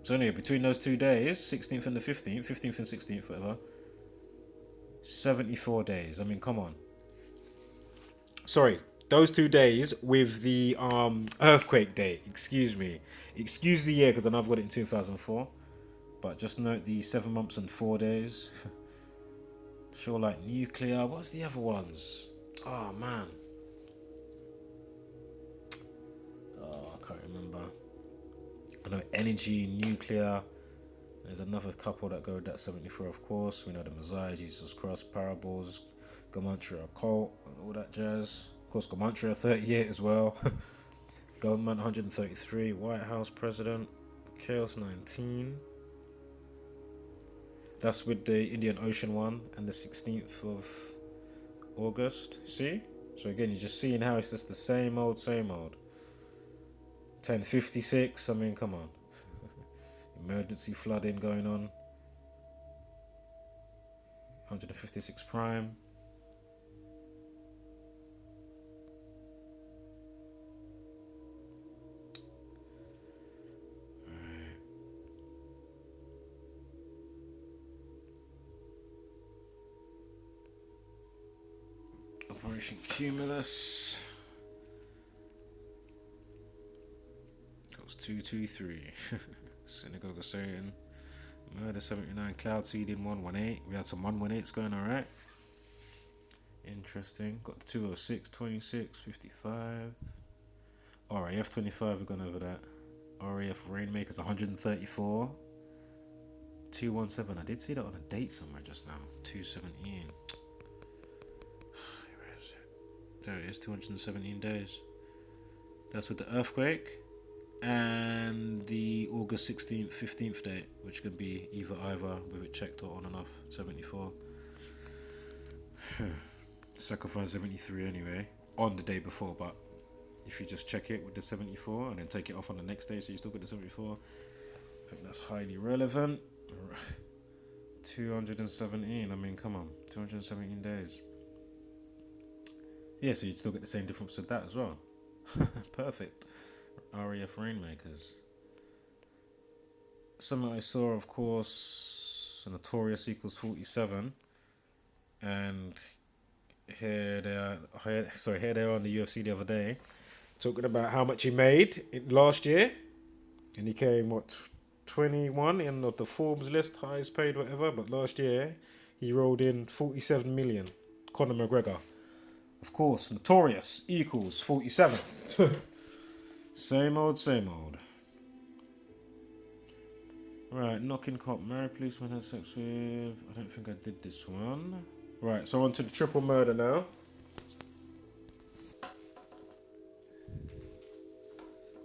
So anyway, between those 2 days, 16th and the 15th, 15th and 16th, whatever. 74 days. I mean, come on. Sorry, those 2 days with the earthquake date. Excuse me. Excuse the year because I know I've got it in 2004. But just note the 7 months and 4 days. Sure, like nuclear. What's the other ones? Oh man. Oh, I can't remember. I know energy, nuclear. There's another couple that go with that 74, of course. We know the Messiah, Jesus Christ, Parables, Gematria, Cult, and all that jazz. Of course, Gematria 38 as well. Government 133, White House President, Chaos 19. That's with the Indian Ocean one and the 16th of August. See? So again, you're just seeing how it's just the same old, same old. 1056, I mean, come on. Emergency flooding going on. 156 prime. Operation Cumulus. That was 223. Synagogue of Satan. Murder 79. Cloud Seeding 118. We had some 118s going alright. Interesting. Got the 206, 26, 55. RAF 25, we've gone over that. RAF Rainmakers 134. 217. I did see that on a date somewhere just now. 217. Where is it? There it is, 217 days. That's with the earthquake and the August 16th, 15th date, which could be either with it checked or on and off. 74. Sacrifice 73 anyway, on the day before, but if you just check it with the 74 and then take it off on the next day, so you still get the 74, I think that's highly relevant. 217, I mean, come on, 217 days. Yeah, so you'd still get the same difference with that as well. Perfect. RAF Rainmakers. Something I saw, of course, Notorious equals 47, and here they are on the UFC the other day, talking about how much he made last year, and he came 21 in the Forbes list, highest paid, whatever. But last year he rolled in 47 million. Conor McGregor, of course, Notorious equals 47. Same old. Right, knocking cop, married policeman had sex with. I don't think I did this one. Right, so on to the triple murder now.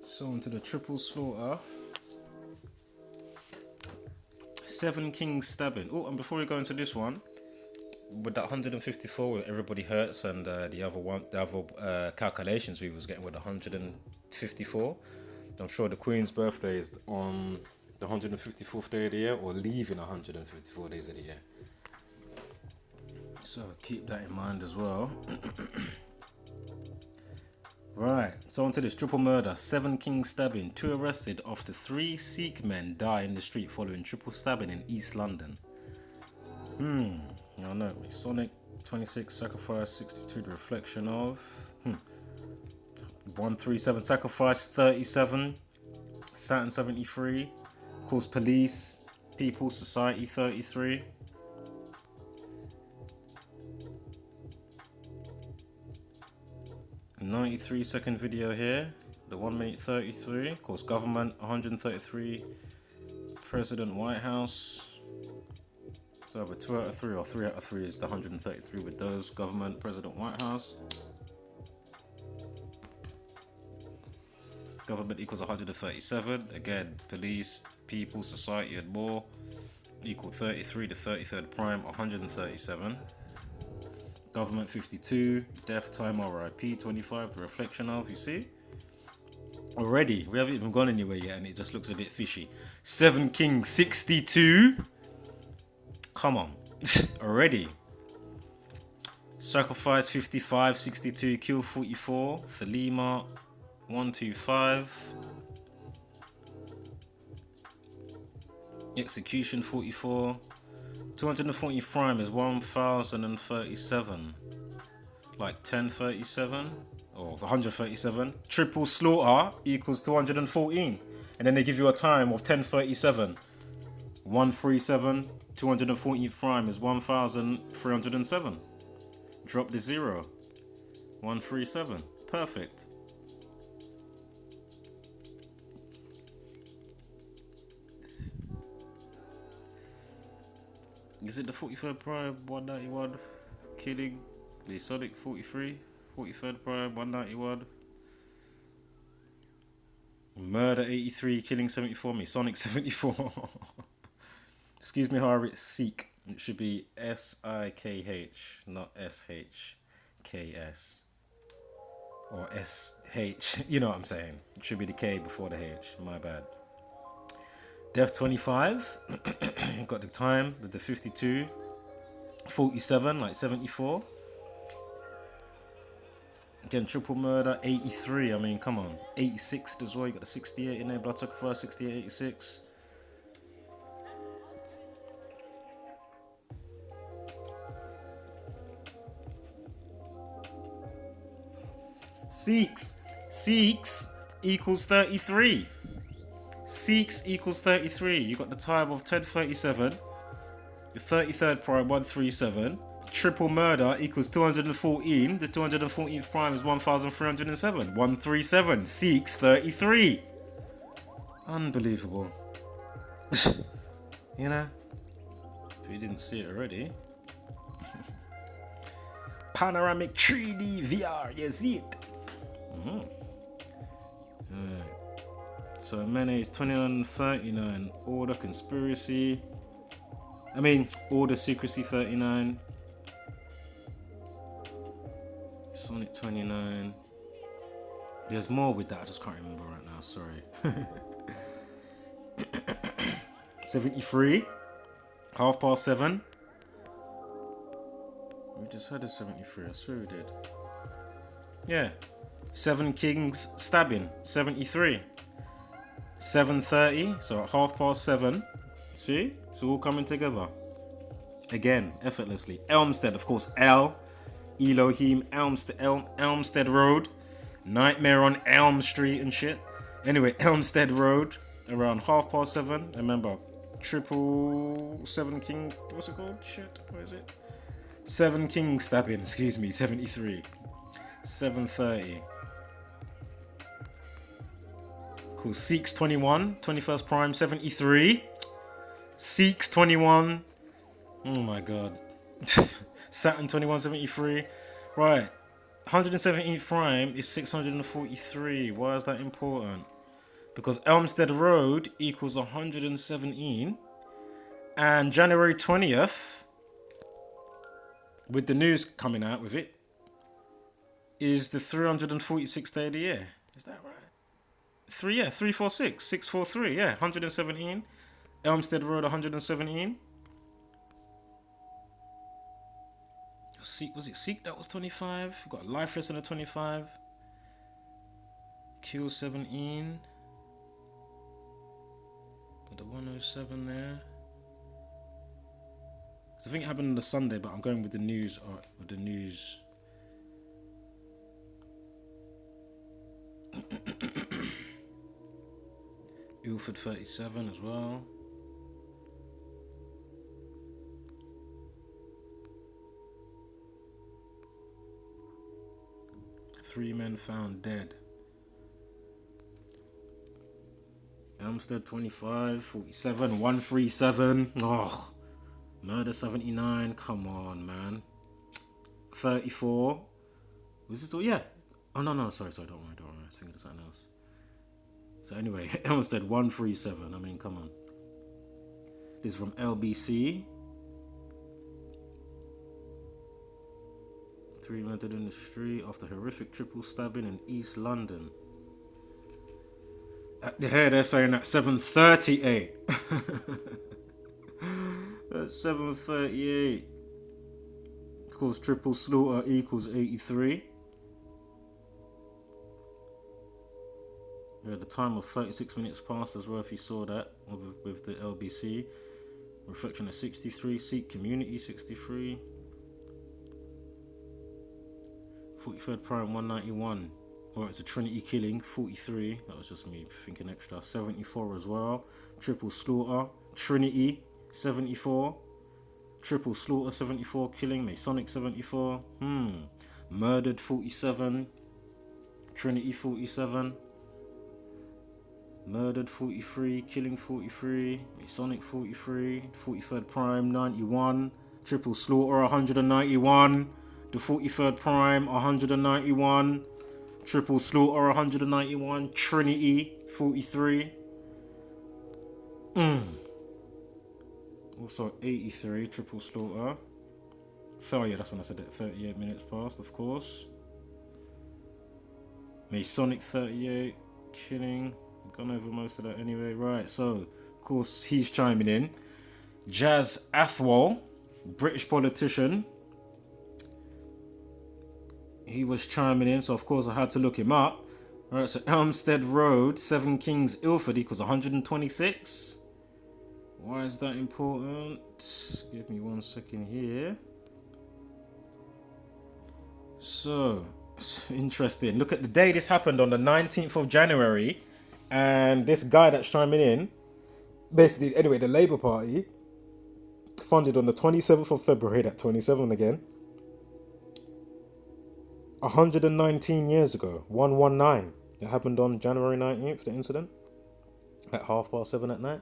So on to the triple slaughter. 7 Kings stabbing. Oh, and before we go into this one, with that 154 where everybody hurts, and the other calculations we was getting with 154, I'm sure the Queen's birthday is on the 154th day of the year, or leaving 154 days of the year. So keep that in mind as well. Right, so on to this triple murder. 7 Kings stabbing. 2 arrested after 3 Sikh men die in the street following triple stabbing in East London. I don't know. Sonic 26, Sacrifice 62, the reflection of 137, Sacrifice 37, Saturn 73, of course Police, People, Society 33. A 93-second video here, the 1 minute 33, of course Government 133, President, White House. So either 2 out of 3 or 3 out of 3 is the 133 with those. Government, President, White House. Government equals 137. Again, Police, People, Society, and more equal 33. The 33rd prime, 137. Government 52. Death, time, RIP 25. The reflection of, you see? Already, we haven't even gone anywhere yet, and it just looks a bit fishy. 7 Kings 62. Come on, already. Sacrifice 55, 62, Kill 44, Thelema 125, Execution 44, 240 prime is 1037, like 1037 or 137. Triple slaughter equals 214, and then they give you a time of 1037, 137. 240 prime is 1307. Drop the 0. 137. Perfect. Is it the 43rd prime 191 killing the Sonic 43? 43rd prime 191. Murder 83 killing 74 me. Sonic 74. Excuse me, how it's Sikh. It should be S-I-K-H, not S-H-K-S. Or S-H, you know what I'm saying. It should be the K before the H, my bad. Death 25, got the time with the 52. 47, like 74. Again, triple murder, 83, I mean, come on. 86 as well, you got the 68 in there, blood sacrifice, 68, 86. Sikhs equals 33. Sikhs equals 33. You got the time of 1037. The 33rd prime 137. Triple murder equals 214. The 214th prime is 1307. 137. Sikhs 33. Unbelievable. You know? If you didn't see it already. panoramic 3D VR. You see it? So Mene 2939, Order Conspiracy. Order Secrecy 39. Sonic 29. There's more with that, I just can't remember right now, sorry. 73. 7:30. We just had a 73, I swear we did. Yeah. 7 Kings stabbing, 73. 7:30, so at 7:30. See? It's all coming together. Again, effortlessly. Elmstead, of course, Elohim, Elmstead Road. Nightmare on Elm Street and shit. Anyway, Elmstead Road, around 7:30. Remember, 777 King, what's it called? Shit, what is it? 7 King stabbing, 73. 7:30. Cool. Sikhs 21, 21st Prime 73. Sikhs 21. Oh my god. Saturn 2173. Right. 117th Prime is 643. Why is that important? Because Elmstead Road equals 117. And January 20th, with the news coming out with it, is the 346th day of the year. Is that right? 346, 643, 117. Elmstead Road, 117. Was it Seek that was 25? We've got a life lesson at 25. Q 17. Got the 107 there. So I think it happened on the Sunday, but I'm going with the news. With the news. Ilford 37 as well. Three men found dead. Elmstead 25, 47, 137. Oh, Murder 79. Come on, man. 34. Was this all? Yeah. Oh, no. Sorry. Don't worry. I was thinking of something else. So anyway, Elmstead 137. I mean, come on. This is from LBC. 3 murdered in the street after horrific triple stabbing in East London. They're saying at 7:38. That's 7:38. Of course, triple slaughter equals 83. Yeah, the time of 36 minutes past as well, if you saw that with the LBC. Reflection of 63. Sikh Community 63. 43rd Prime 191. Alright, it's a Trinity killing 43. That was just me thinking extra. 74 as well. Triple slaughter. Trinity 74. Triple slaughter 74 killing. Masonic 74. Murdered 47. Trinity 47. Murdered 43. Killing 43. Masonic 43. 43rd Prime 91. Triple slaughter 191. The 43rd Prime 191. Triple slaughter 191. Trinity 43. Also 83. Triple slaughter. So yeah, that's when I said it. 38 minutes past, of course. Masonic 38. Killing. Gone over most of that anyway. Right, so of course he's chiming in. Jazz Athwal, British politician. He was chiming in, so of course I had to look him up. Alright, so Elmstead Road, 7 Kings, Ilford equals 126. Why is that important? Give me 1 second here. So, interesting. Look at the day this happened on the 19th of January. And this guy that's chiming in, basically, anyway, the Labour Party, funded on the 27th of February, that 27 again, 119 years ago, 119. It happened on January 19th, the incident, at 7:30 at night.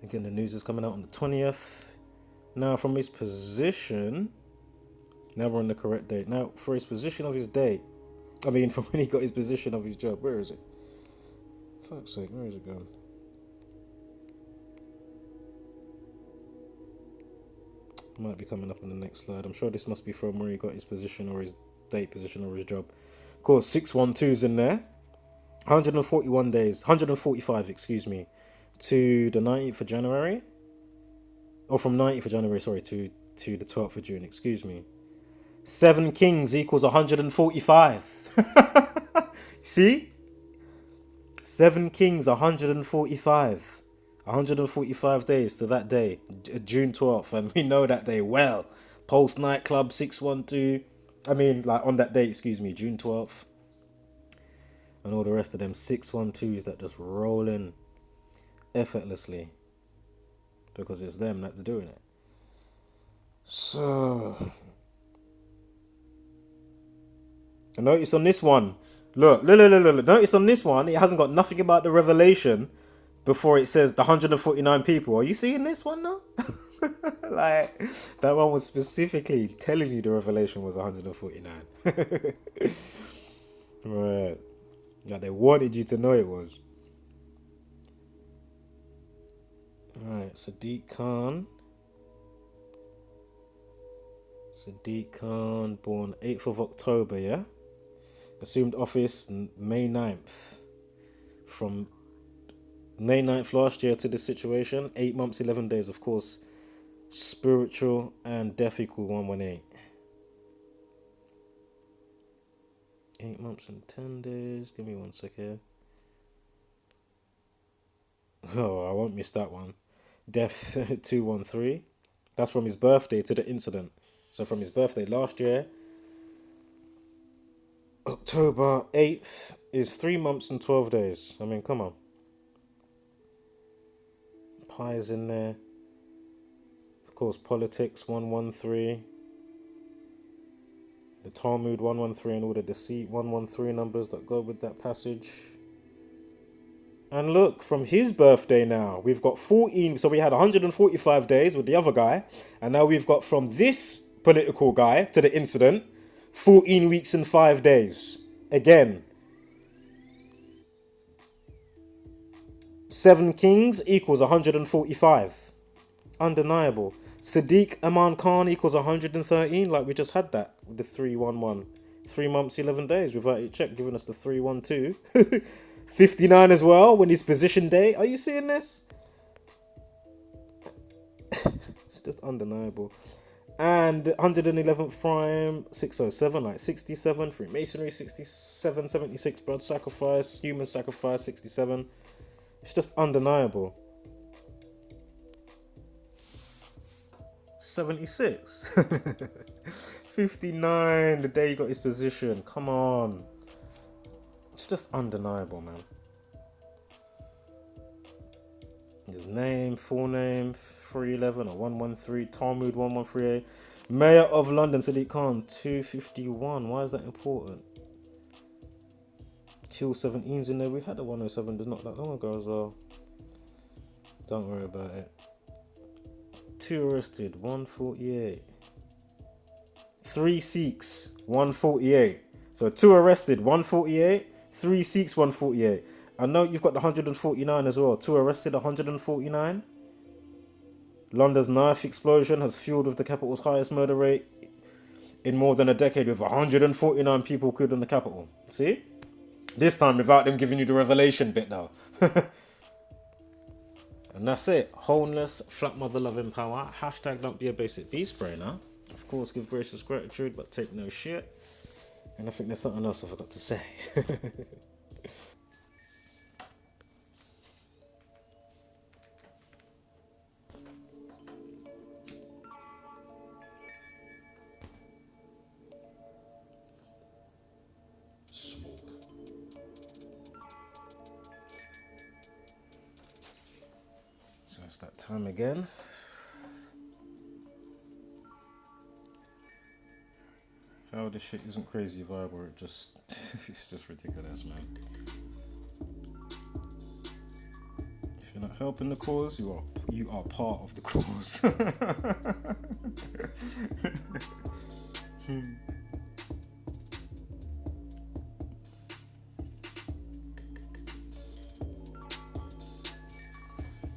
Again, the news is coming out on the 20th. Now, from his position, Never on the correct date. Now, for his position of his date, I mean, from when he got his position of his job, where is it? Fuck's sake, where is it gone? Might be coming up on the next slide. I'm sure this must be from where he got his position or his date position or his job. Of course, 612's in there. 141 days, 145, excuse me, to the 19th of January. Or from 19th of January, sorry, to the 12th of June, excuse me. 7 kings equals 145. See? 7 kings, 145. 145 days to that day, June 12th, and we know that day well. Post nightclub 612. I mean, like on that day, excuse me, June 12th. And all the rest of them 612s that just roll in effortlessly. Because it's them that's doing it. So, notice on this one, look. Notice on this one, it hasn't got nothing about the revelation before it says the 149 people. Are you seeing this one now? Like, that one was specifically telling you the revelation was 149. Right. Like, they wanted you to know it was. Alright, Sadiq Khan, born 8th of October, yeah? Assumed office May 9th. From May 9th last year to this situation, 8 months, 11 days, of course. Spiritual and death equal 118. 8 months and 10 days. Give me 1 second. Oh, I won't miss that one. Death 213. That's from his birthday to the incident. So from his birthday last year, October 8th is 3 months and 12 days. I mean, come on. Pies in there. Of course, politics 113. The Talmud 113 and all the deceit 113 numbers that go with that passage. And look, from his birthday now, we've got 14. So we had 145 days with the other guy. And now we've got from this political guy to the incident, 14 weeks and 5 days. Again. 7 kings equals 145. Undeniable. Sadiq Aman Khan equals 113. Like we just had that with the 311. 3 months, 11 days without a check giving us the 312. 59 as well when his position day. Are you seeing this? It's just undeniable. And 111th prime 607, like 67, Freemasonry 67, 76, blood sacrifice, human sacrifice 67. It's just undeniable. 76. 59 the day he got his position. Come on. It's just undeniable, man. His name, full name, 311 or 113, Talmud 113A. Mayor of London, Sadiq Khan, 251. Why is that important? Kill 17's in there. We had a 107 not that long ago as well. Don't worry about it. 2 arrested, 148. 3 Sikhs, 148. So 2 arrested, 148. 3 Sikhs, 148. I know you've got the 149 as well. 2 arrested, 149. London's knife explosion has fueled with the capital's highest murder rate in more than a decade, with 149 people killed in the capital. See? This time without them giving you the revelation bit though. And that's it. Wholeness, flat mother loving power. Hashtag don't be a basic beast brainer. Of course, give gracious gratitude, but take no shit. And I think there's something else I forgot to say. So it's that time again. How this shit isn't crazy vibe, or it just it's just ridiculous, man. If you're not helping the cause, you are part of the cause.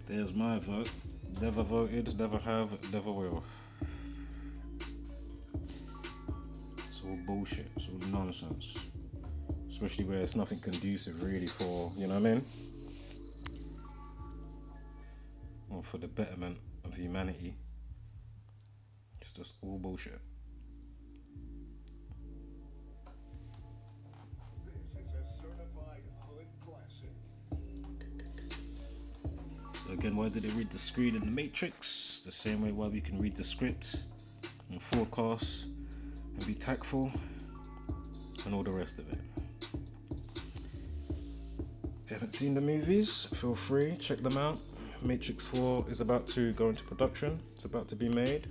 There's my vote. Never voted, never have, never will. It's all bullshit. It's all nonsense. Especially where it's nothing conducive really for, you know what I mean? Or for the betterment of humanity. It's just all bullshit. So again, why did they read the screen in the Matrix? The same way why we can read the script and forecast and be tactful and all the rest of it. If you haven't seen the movies, feel free, check them out. Matrix 4 is about to go into production. It's about to be made.